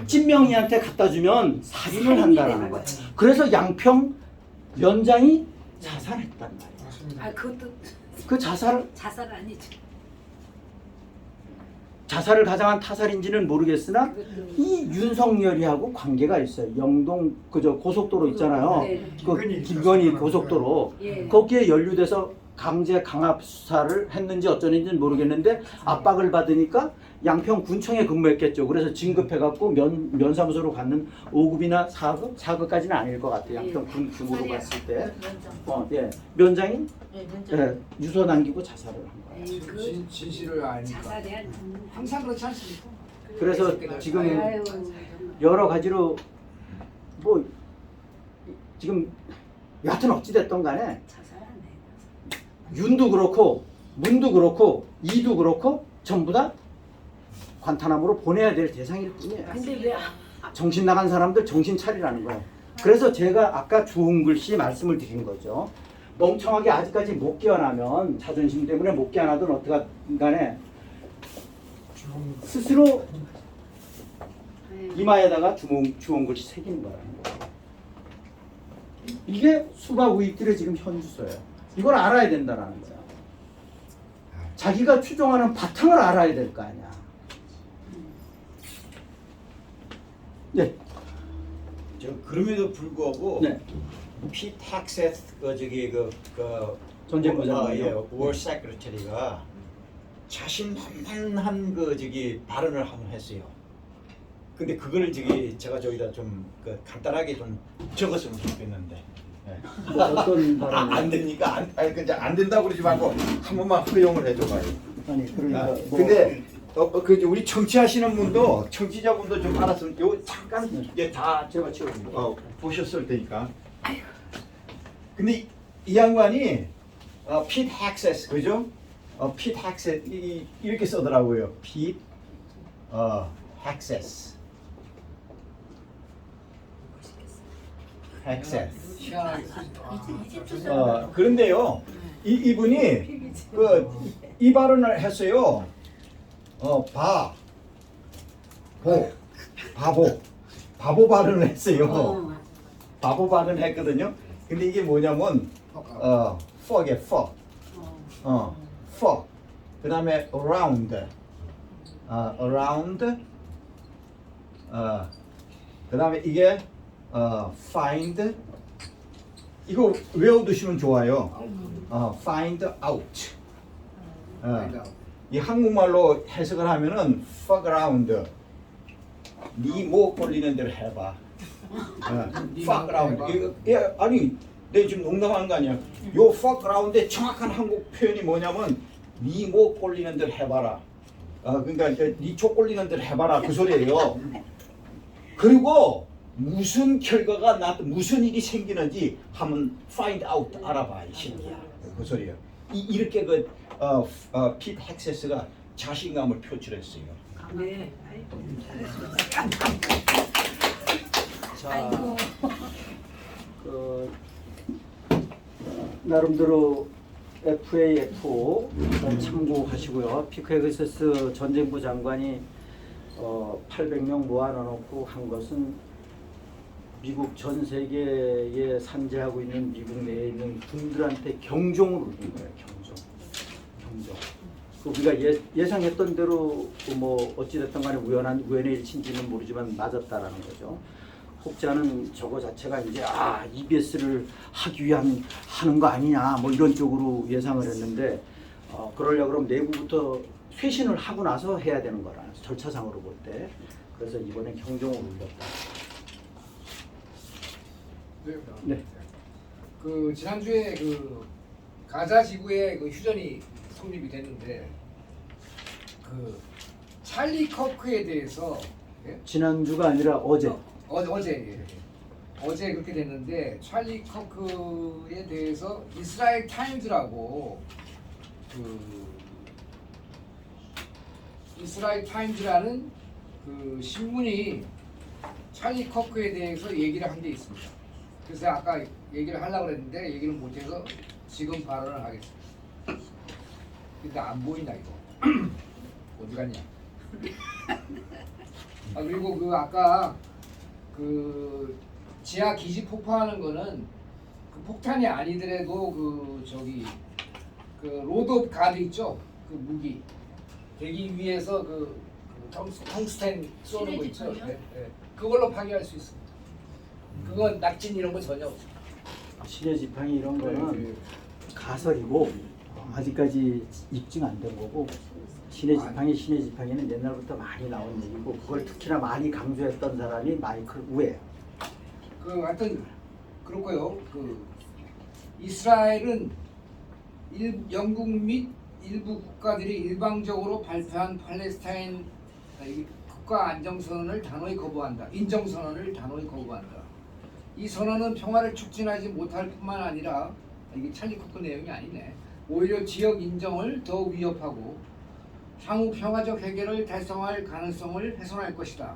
찐명이한테 갖다 주면 살인을 한다는 거예요. 그래서 양평 면장이 자살했단 말이에요. 아, 그것도 그 자살 아니죠. 자살을 가장한 타살인지는 모르겠으나 이 윤석열이하고 관계가 있어요. 영동 그저 고속도로 있잖아요. 네. 그 김건희 고속도로 예. 거기에 연루돼서 강제 강압 수사를 했는지 어쩌는지는 모르겠는데 압박을 받으니까 양평 군청에 근무했겠죠. 그래서 진급해갖고 면사무소로 갖는 5급이나 4급? 4급까지는 아닐 것 같아요. 양평 군 규모로 봤을 때. 예. 면장이 예, 유서 남기고 자살을 한 거예요. 에이, 그 진실을 아니까. 자살이 항상 그렇지 않습니까? 그래서 지금 아유, 여러 가지로 뭐 지금 여하튼 어찌됐든 간에 자살 안 해. 윤도 그렇고 문도 그렇고 이도 그렇고 전부 다 관타나무로 보내야 될 대상일 뿐이에요. 근데 왜 정신 나간 사람들 정신 차리라는 거예요. 그래서 제가 아까 주홍글 씨 말씀을 드린 거죠. 멍청하게 아직까지 못 깨어나면 자존심 때문에 못 깨어나든 어떻든 간에 스스로 이마에다가 주홍글 씨 새기는 거라는 거예요. 이게 수박 우익들의 지금 현주소예요. 이걸 알아야 된다는 거예요. 자기가 추종하는 바탕을 알아야 될 거 아니야. 네. 저 그럼에도 불구하고 네. 피 텍사스 그 전쟁부장이요. 예, 월 세크레터리가 자신만만한 그 발언을 한번 했어요. 근데 그거를 제가 저기다 좀 간단하게 좀 적었으면 좋겠는데. 예. 어떤 발언? 안 됩니까? 안 된다고 그러지 말고 한 번만 허용을 해줘봐요. 아니 그러니까 뭐 근데 우리 청취하시는 분도 청취자분도 좀 알았으면 요 잠깐 이제 다 제가 보셨을 테니까. 근데 이 양반이 핏 헥세스 그죠? 핏 헥세스 이렇게 써더라고요. 핏 헥세스. access. 희한하게 그런데요, 이분이 이 발언을 했어요. 바보 발언을 했어요. 바보 발언을 했거든요. 근데 이게 뭐냐면 fuck에 fuck, fuck. 그다음에 around, around. 그다음에 이게 find. 이거 외워두시면 좋아요. find out. 이 한국말로 해석을 하면은 fuck around. 네 목 걸리는 대로 해봐. fuck around. 아니, 내 지금 농담하는 거 아니야. 요 fuck around의 정확한 한국 표현이 뭐냐면 네 목 걸리는 대로 해봐라. 그러니까 네 촉 걸리는 대로 해봐라 그 소리예요. 그리고 무슨 결과가 무슨 일이 생기는지 한번 find out 알아봐 이 새끼야. 그 소리예요. 이렇게 피트 헥세스가 자신감을 표출했어요. 네. 자, 나름대로 FAF 참고하시고요. 피트 헥세스 전쟁부 장관이 800명 모아놓고 한 것은 미국 전 세계에 산재하고 있는 미국 내에 있는 군들한테 경종을 울린 거예요. 경종. 우리가 예상했던 대로 뭐 어찌됐든 간에 우연의 일치인지는 모르지만 맞았다라는 거죠. 혹자는 저거 자체가 이제 EBS를 하기 위한 하는 거 아니냐 뭐 이런 쪽으로 예상을 했는데 그러려고 그러면 내부부터 쇄신을 하고 나서 해야 되는 거라 절차상으로 볼 때. 그래서 이번에 경종을 울렸다. 네. 그 지난주에 그 가자 지구에 그 휴전이 성립이 됐는데 그 찰리 커크에 대해서 지난주가 아니라 어제. 어제 그렇게 됐는데 찰리 커크에 대해서 이스라엘 타임즈라고 이스라엘 타임즈라는 그 신문이 찰리 커크에 대해서 얘기를 한 게 있습니다. 그래서 아까 얘기를 하려고 했는데 얘기를 못해서 지금 발언을 하겠습니다. 근데 안 보인다 이거. 어디 갔냐? 그리고 그 아까 그 지하 기지 폭파하는 거는 그 폭탄이 아니더라도 그 로드 오브 가드 있죠? 그 무기 대기 위에서 그 텅스텐 쏘는 거 있죠? 네. 그걸로 파괴할 수 있습니다. 그건 낙진 이런 거 전혀 없습니다. 신의 지팡이 이런 거는 가설이고 아직까지 입증 안 된 거고 신의 지팡이는 옛날부터 많이 나온 얘기고 그걸 특히나 많이 강조했던 사람이 마이클 우예요. 하여튼 그렇고요. 이스라엘은 영국 및 일부 국가들이 일방적으로 발표한 팔레스타인 국가 안정선언을 단호히 거부한다. 인정선언을 단호히 거부한다. 이 선언은 평화를 촉진하지 못할 뿐만 아니라 이게 찰리 커크 내용이 아니네. 오히려 지역 인정을 더 위협하고 향후 평화적 해결을 달성할 가능성을 훼손할 것이다.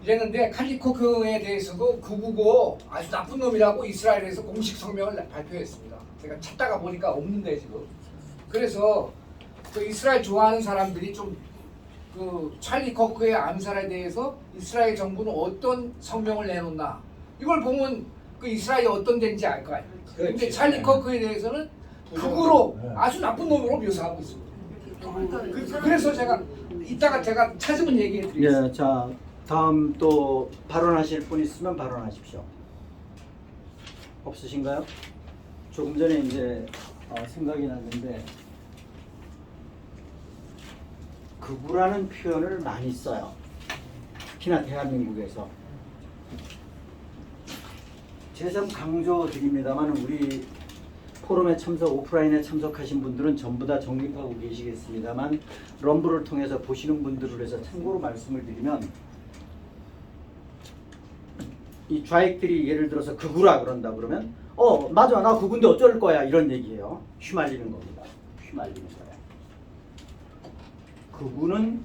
이랬는데 찰리 커크에 대해서도 극우고 아주 나쁜 놈이라고 이스라엘에서 공식 성명을 발표했습니다. 제가 찾다가 보니까 없는데 지금. 그래서 그 이스라엘 좋아하는 사람들이 좀 그 찰리 커크의 암살에 대해서 이스라엘 정부는 어떤 성명을 내놓나 이걸 보면 그 이스라엘이 어떤 데인지 알 거 아니에요. 근데 찰리 커크에 대해서는 극우로 아주 나쁜 놈으로 묘사하고 있습니다. 그래서 제가 이따가 제가 찾으면 얘기해 드리겠습니다. 네, 자 다음 또 발언하실 분 있으면 발언하십시오. 없으신가요? 조금 전에 이제 생각이 났는데 극우라는 표현을 많이 써요. 특히나 대한민국에서. 제가 좀 강조드립니다만 우리 포럼에 오프라인에 참석하신 분들은 전부 다 정립하고 계시겠습니다만 럼블을 통해서 보시는 분들을 위해서 참고로 말씀을 드리면 이 좌익들이 예를 들어서 극우라 그런다 그러면 맞아 나 극우인데 어쩔 거야 이런 얘기예요. 휘말리는 겁니다. 휘말리는 거예요. 극우는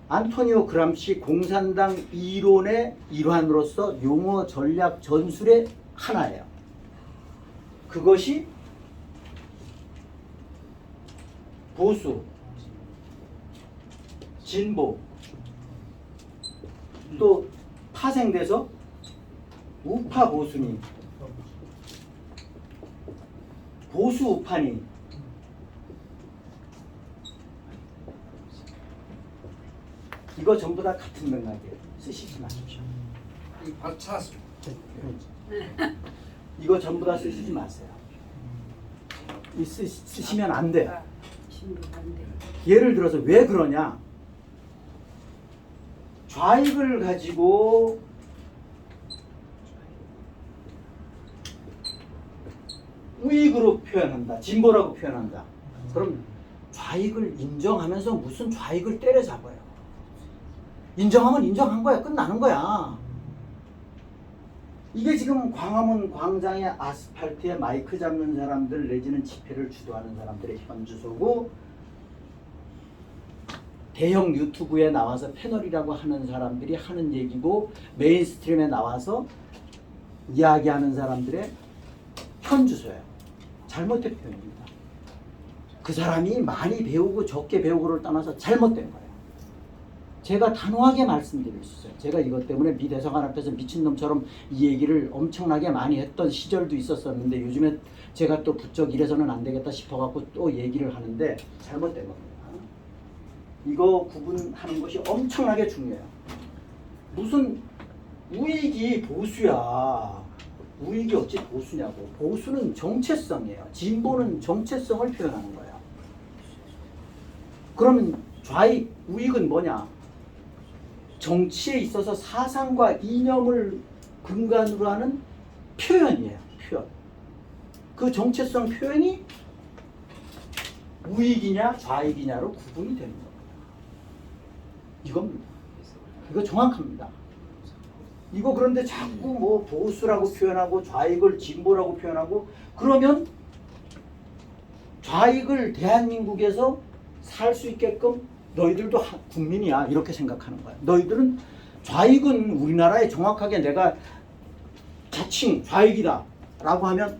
안토니오 그람시 공산당 이론의 일환으로서 용어 전략 전술의 하나예요. 그것이 보수, 진보, 또 파생돼서 우파 보수니, 보수 우파니, 이거 전부 다 같은 맥락이에요. 쓰시지 마십시오. 이 발차 이거 전부 다 쓰시지 마세요. 쓰시면 안 돼요. 예를 들어서 왜 그러냐? 좌익을 가지고 우익으로 표현한다, 진보라고 표현한다. 그럼 좌익을 인정하면서 무슨 좌익을 때려잡아요? 인정하면 인정한 거야. 끝나는 거야. 이게 지금 광화문 광장의 아스팔트에 마이크 잡는 사람들 내지는 집회를 주도하는 사람들의 현주소고, 대형 유튜브에 나와서 패널이라고 하는 사람들이 하는 얘기고, 메인스트림에 나와서 이야기하는 사람들의 현주소예요. 잘못된 표현입니다. 그 사람이 많이 배우고 적게 배우고를 떠나서 잘못된 거예요. 제가 단호하게 말씀드릴 수 있어요. 제가 이것 때문에 미 대사관 앞에서 미친놈처럼 이 얘기를 엄청나게 많이 했던 시절도 있었었는데, 요즘에 제가 또 부쩍 이래서는 안 되겠다 싶어갖고 또 얘기를 하는데 잘못된 겁니다. 이거 구분하는 것이 엄청나게 중요해요. 무슨 우익이 보수야. 우익이 어찌 보수냐고. 보수는 정체성이에요. 진보는 정체성을 표현하는 거예요. 그러면 좌익, 우익은 뭐냐? 정치에 있어서 사상과 이념을 근간으로 하는 표현이에요. 표현. 그 정체성 표현이 우익이냐 좌익이냐로 구분이 되는 겁니다. 이겁니다. 이거 정확합니다. 이거 그런데 자꾸 뭐 보수라고 표현하고 좌익을 진보라고 표현하고, 그러면 좌익을 대한민국에서 살 수 있게끔 너희들도 국민이야 이렇게 생각하는 거야. 너희들은 좌익은 우리나라에 정확하게 내가 자칭 좌익이다 라고 하면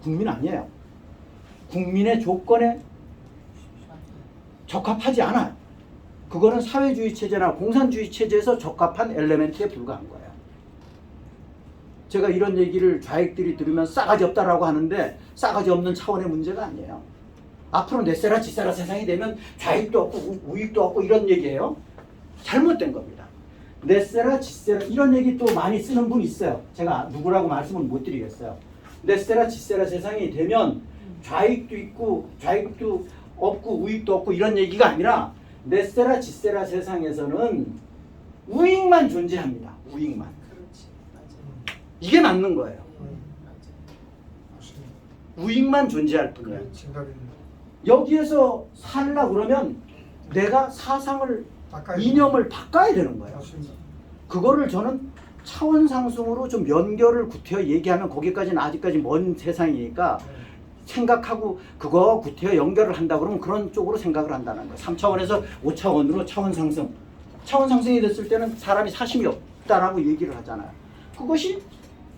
국민 아니에요. 국민의 조건에 적합하지 않아요. 그거는 사회주의 체제나 공산주의 체제에서 적합한 엘레멘트에 불과한 거예요. 제가 이런 얘기를 좌익들이 들으면 싸가지 없다라고 하는데, 싸가지 없는 차원의 문제가 아니에요. 앞으로 넷세라 지세라 세상이 되면 좌익도 없고 우익도 없고 이런 얘기예요. 잘못된 겁니다. 넷세라 지세라 이런 얘기 또 많이 쓰는 분 있어요. 제가 누구라고 말씀은 못 드리겠어요. 넷세라 지세라 세상이 되면 좌익도 있고 좌익도 없고 우익도 없고 이런 얘기가 아니라, 넷세라 지세라 세상에서는 우익만 존재합니다. 우익만. 이게 맞는 거예요. 우익만 존재할 뿐이에요. 여기에서 살라 그러면 내가 사상을, 이념을 바꿔야 되는 거예요. 그거를 저는 차원 상승으로 좀 연결을 구태여 얘기하면, 거기까지는 아직까지 먼 세상이니까 생각하고 그거 구태여 연결을 한다 그러면 그런 쪽으로 생각을 한다는 거예요. 3차원에서 5차원으로 차원 상승. 차원 상승이 됐을 때는 사람이 사심이 없다라고 얘기를 하잖아요. 그것이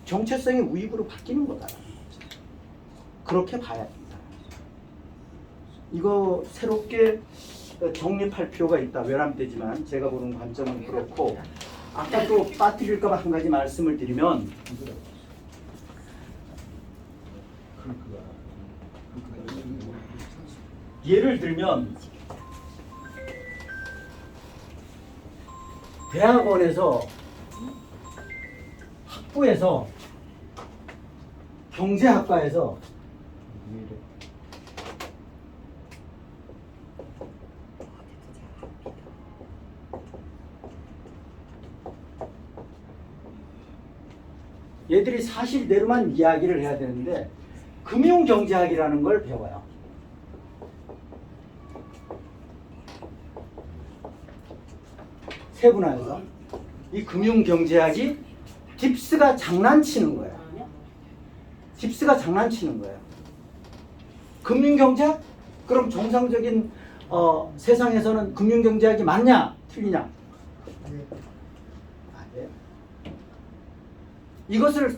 정체성의 우익으로 바뀌는 거다. 그렇게 봐야 됩니다. 이거 새롭게 정립할 필요가 있다. 외람되지만 제가 보는 관점은 그렇고, 아까 또 빠뜨릴까 봐 한 가지 말씀을 드리면, 예를 들면 대학원에서 학부에서 경제학과에서 얘들이 사실대로만 이야기를 해야 되는데 금융경제학이라는 걸 배워요. 세분화해서 이 금융경제학이 딥스가 장난치는 거예요. 딥스가 장난치는 거예요. 금융경제학? 그럼 정상적인 세상에서는 금융경제학이 맞냐 틀리냐? 맞아요. 이것을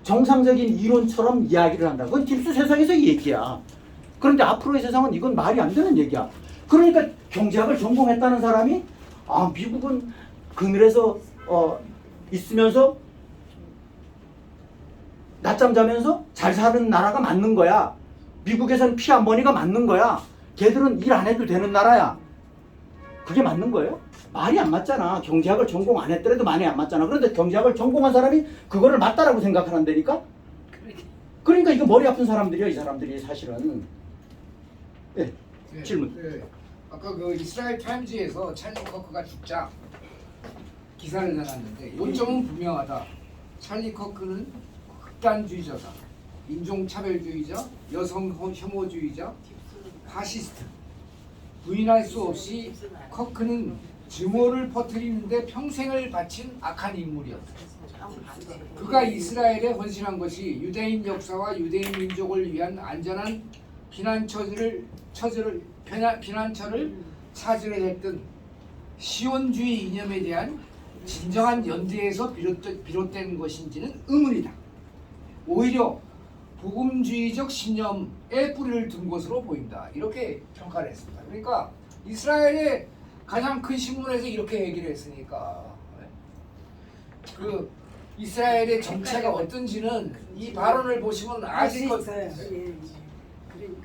정상적인 이론처럼 이야기를 한다. 그건 딥스 세상에서의 얘기야. 그런데 앞으로의 세상은 이건 말이 안 되는 얘기야. 그러니까 경제학을 전공했다는 사람이 미국은 그늘에서 있으면서 낮잠 자면서 잘 사는 나라가 맞는 거야. 미국에서는 피 안 버니가 맞는 거야. 걔들은 일 안 해도 되는 나라야. 그게 맞는 거예요? 말이 안 맞잖아. 경제학을 전공 안 했더라도 말이 안 맞잖아. 그런데 경제학을 전공한 사람이 그거를 맞다라고 생각하는다니까? 그러니까 이거 머리 아픈 사람들이야, 이 사람들이 사실은. 네, 질문. 네. 아까 그 이스라엘 타임즈에서 찰리 커크가 죽자 기사를 내놨는데 요점은 분명하다. 찰리 커크는 극단주의자다. 인종차별주의자, 여성 혐오주의자, 파시스트. 부인할 수 없이 커크는 증오를 퍼뜨리는데 평생을 바친 악한 인물이었다. 그가 이스라엘에 헌신한 것이 유대인 역사와 유대인 민족을 위한 안전한 피난처를 찾으려 했던 시온주의 이념에 대한 진정한 연대에서 비롯된 것인지는 의문이다. 오히려 복음주의적 신념에 뿌리를 둔 것으로 보인다. 이렇게 평가를 했습니다. 그러니까 이스라엘의 가장 큰 신문에서 이렇게 얘기를 했으니까 그 이스라엘의 정체가 어떤지는 이 발언을 보시면 아실 것 같아요.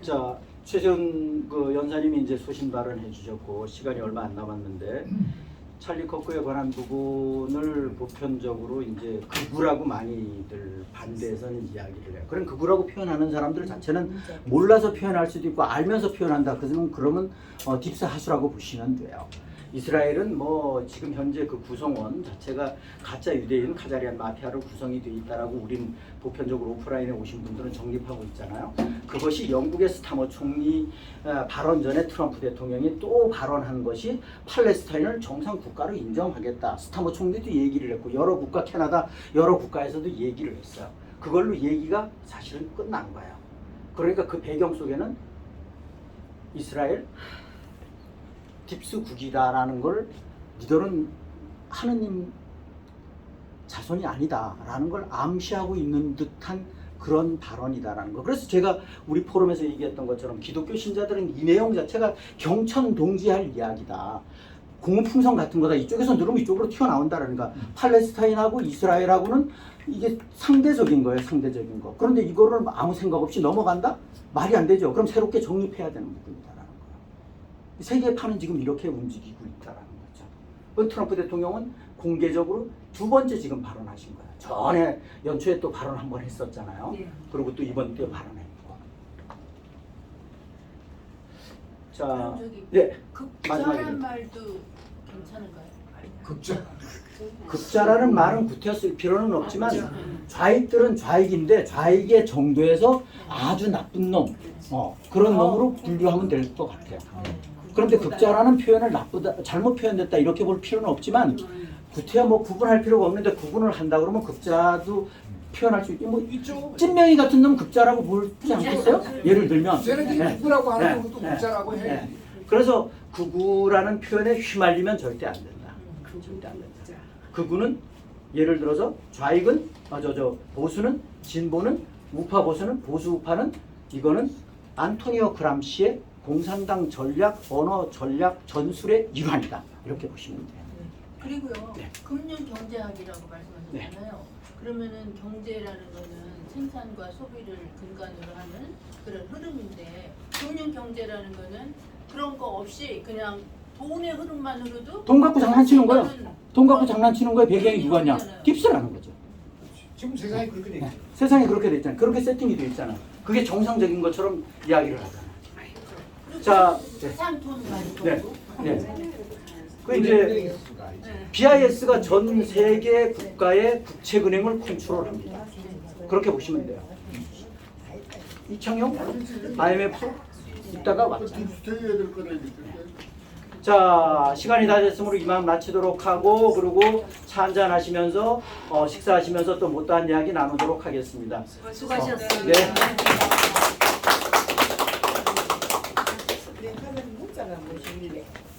자, 최재훈 그 연사님이 이제 소신 발언해 주셨고 시간이 얼마 안 남았는데 찰리 커크에 관한 부분을 보편적으로 이제 극우라고 많이들 반대해서는 이야기를 해요. 그럼 극우라고 표현하는 사람들 자체는 몰라서 표현할 수도 있고 알면서 표현한다. 그러면 딥스 하수라고 보시면 돼요. 이스라엘은 뭐 지금 현재 그 구성원 자체가 가짜 유대인 카자리안 마피아로 구성이 되어 있다라고 우린 보편적으로 오프라인에 오신 분들은 정립하고 있잖아요. 그것이 영국의 스타머 총리 발언 전에 트럼프 대통령이 또 발언한 것이 팔레스타인을 정상 국가로 인정하겠다. 스타머 총리도 얘기를 했고 여러 국가 캐나다 여러 국가에서도 얘기를 했어요. 그걸로 얘기가 사실은 끝난 거예요. 그러니까 그 배경 속에는 이스라엘 딥스 국이다라는 걸 니들은 하느님 자손이 아니다라는 걸 암시하고 있는 듯한 그런 발언이다라는 거. 그래서 제가 우리 포럼에서 얘기했던 것처럼 기독교 신자들은 이 내용 자체가 경천동지할 이야기다. 공문풍성 같은 거다. 이쪽에서 누르면 이쪽으로 튀어나온다라는 거. 팔레스타인하고 이스라엘하고는 이게 상대적인 거예요. 상대적인 거. 그런데 이거를 아무 생각 없이 넘어간다? 말이 안 되죠. 그럼 새롭게 정립해야 되는 부분이다. 세계판은 지금 이렇게 움직이고 있다는 거죠. 트럼프 대통령은 공개적으로 두 번째 지금 발언하신 거예요. 전에 연초에 또 발언 한 번 했었잖아요. 네. 그리고 또 이번 때 발언했고. 자, 네. 극자란 말도 괜찮은가요? 극자. 극자라는 말은 구태였을 필요는 없지만 좌익들은 좌익인데 좌익의 정도에서 아주 나쁜 놈 그런 놈으로 분류하면 될 것 같아요. 그런데 극자라는 표현을 나쁘다, 잘못 표현됐다 이렇게 볼 필요는 없지만 구태야 뭐 구분할 필요가 없는데 구분을 한다 그러면 극자도 표현할 수 있고 뭐 찐명이 같은 놈 극자라고 보지 않겠어요? 예를 들면 쟤네들이 극우라고 하는 것도 극자라고 해. 그래서 극우라는 표현에 휘말리면 절대 안 된다. 절대 안 된다. 극우는 예를 들어서 좌익은 보수는 진보는 우파 보수는 보수 우파는 이거는 안토니오 그람시의 공산당 전략 언어 전략 전술의 일환이다. 이렇게 보시면 돼요. 그리고요. 네. 금융 경제학이라고 말씀하셨잖아요. 그러면은 경제라는 거는 생산과 소비를 근간으로 하는 그런 흐름인데 금융 경제라는 거는 그런 거 없이 그냥 돈의 흐름만으로도 돈 갖고 장난치는 거예요. 돈 갖고 장난치는 거에 배경이 누구냐? 딥스라는 거죠. 지금 세상이 그렇게 돼 있죠. 세상이 그렇게 돼 있잖아요. 그렇게 세팅이 돼 있잖아요. 그게 정상적인 것처럼 이야기를 하잖아요. 자, 가장 돈 많이 네. 벌고 네. 그 이제 BIS가 전 세계 국가의 국책은행을 컨트롤합니다. 그렇게 보시면 돼요. 이창용 IMF 있다가 왔죠. 자, 시간이 다 됐으므로 이만 마치도록 하고 그리고 차 한잔 하시면서 식사하시면서 또 못다한 이야기 나누도록 하겠습니다. 수고하셨습니다. 네. 빌래.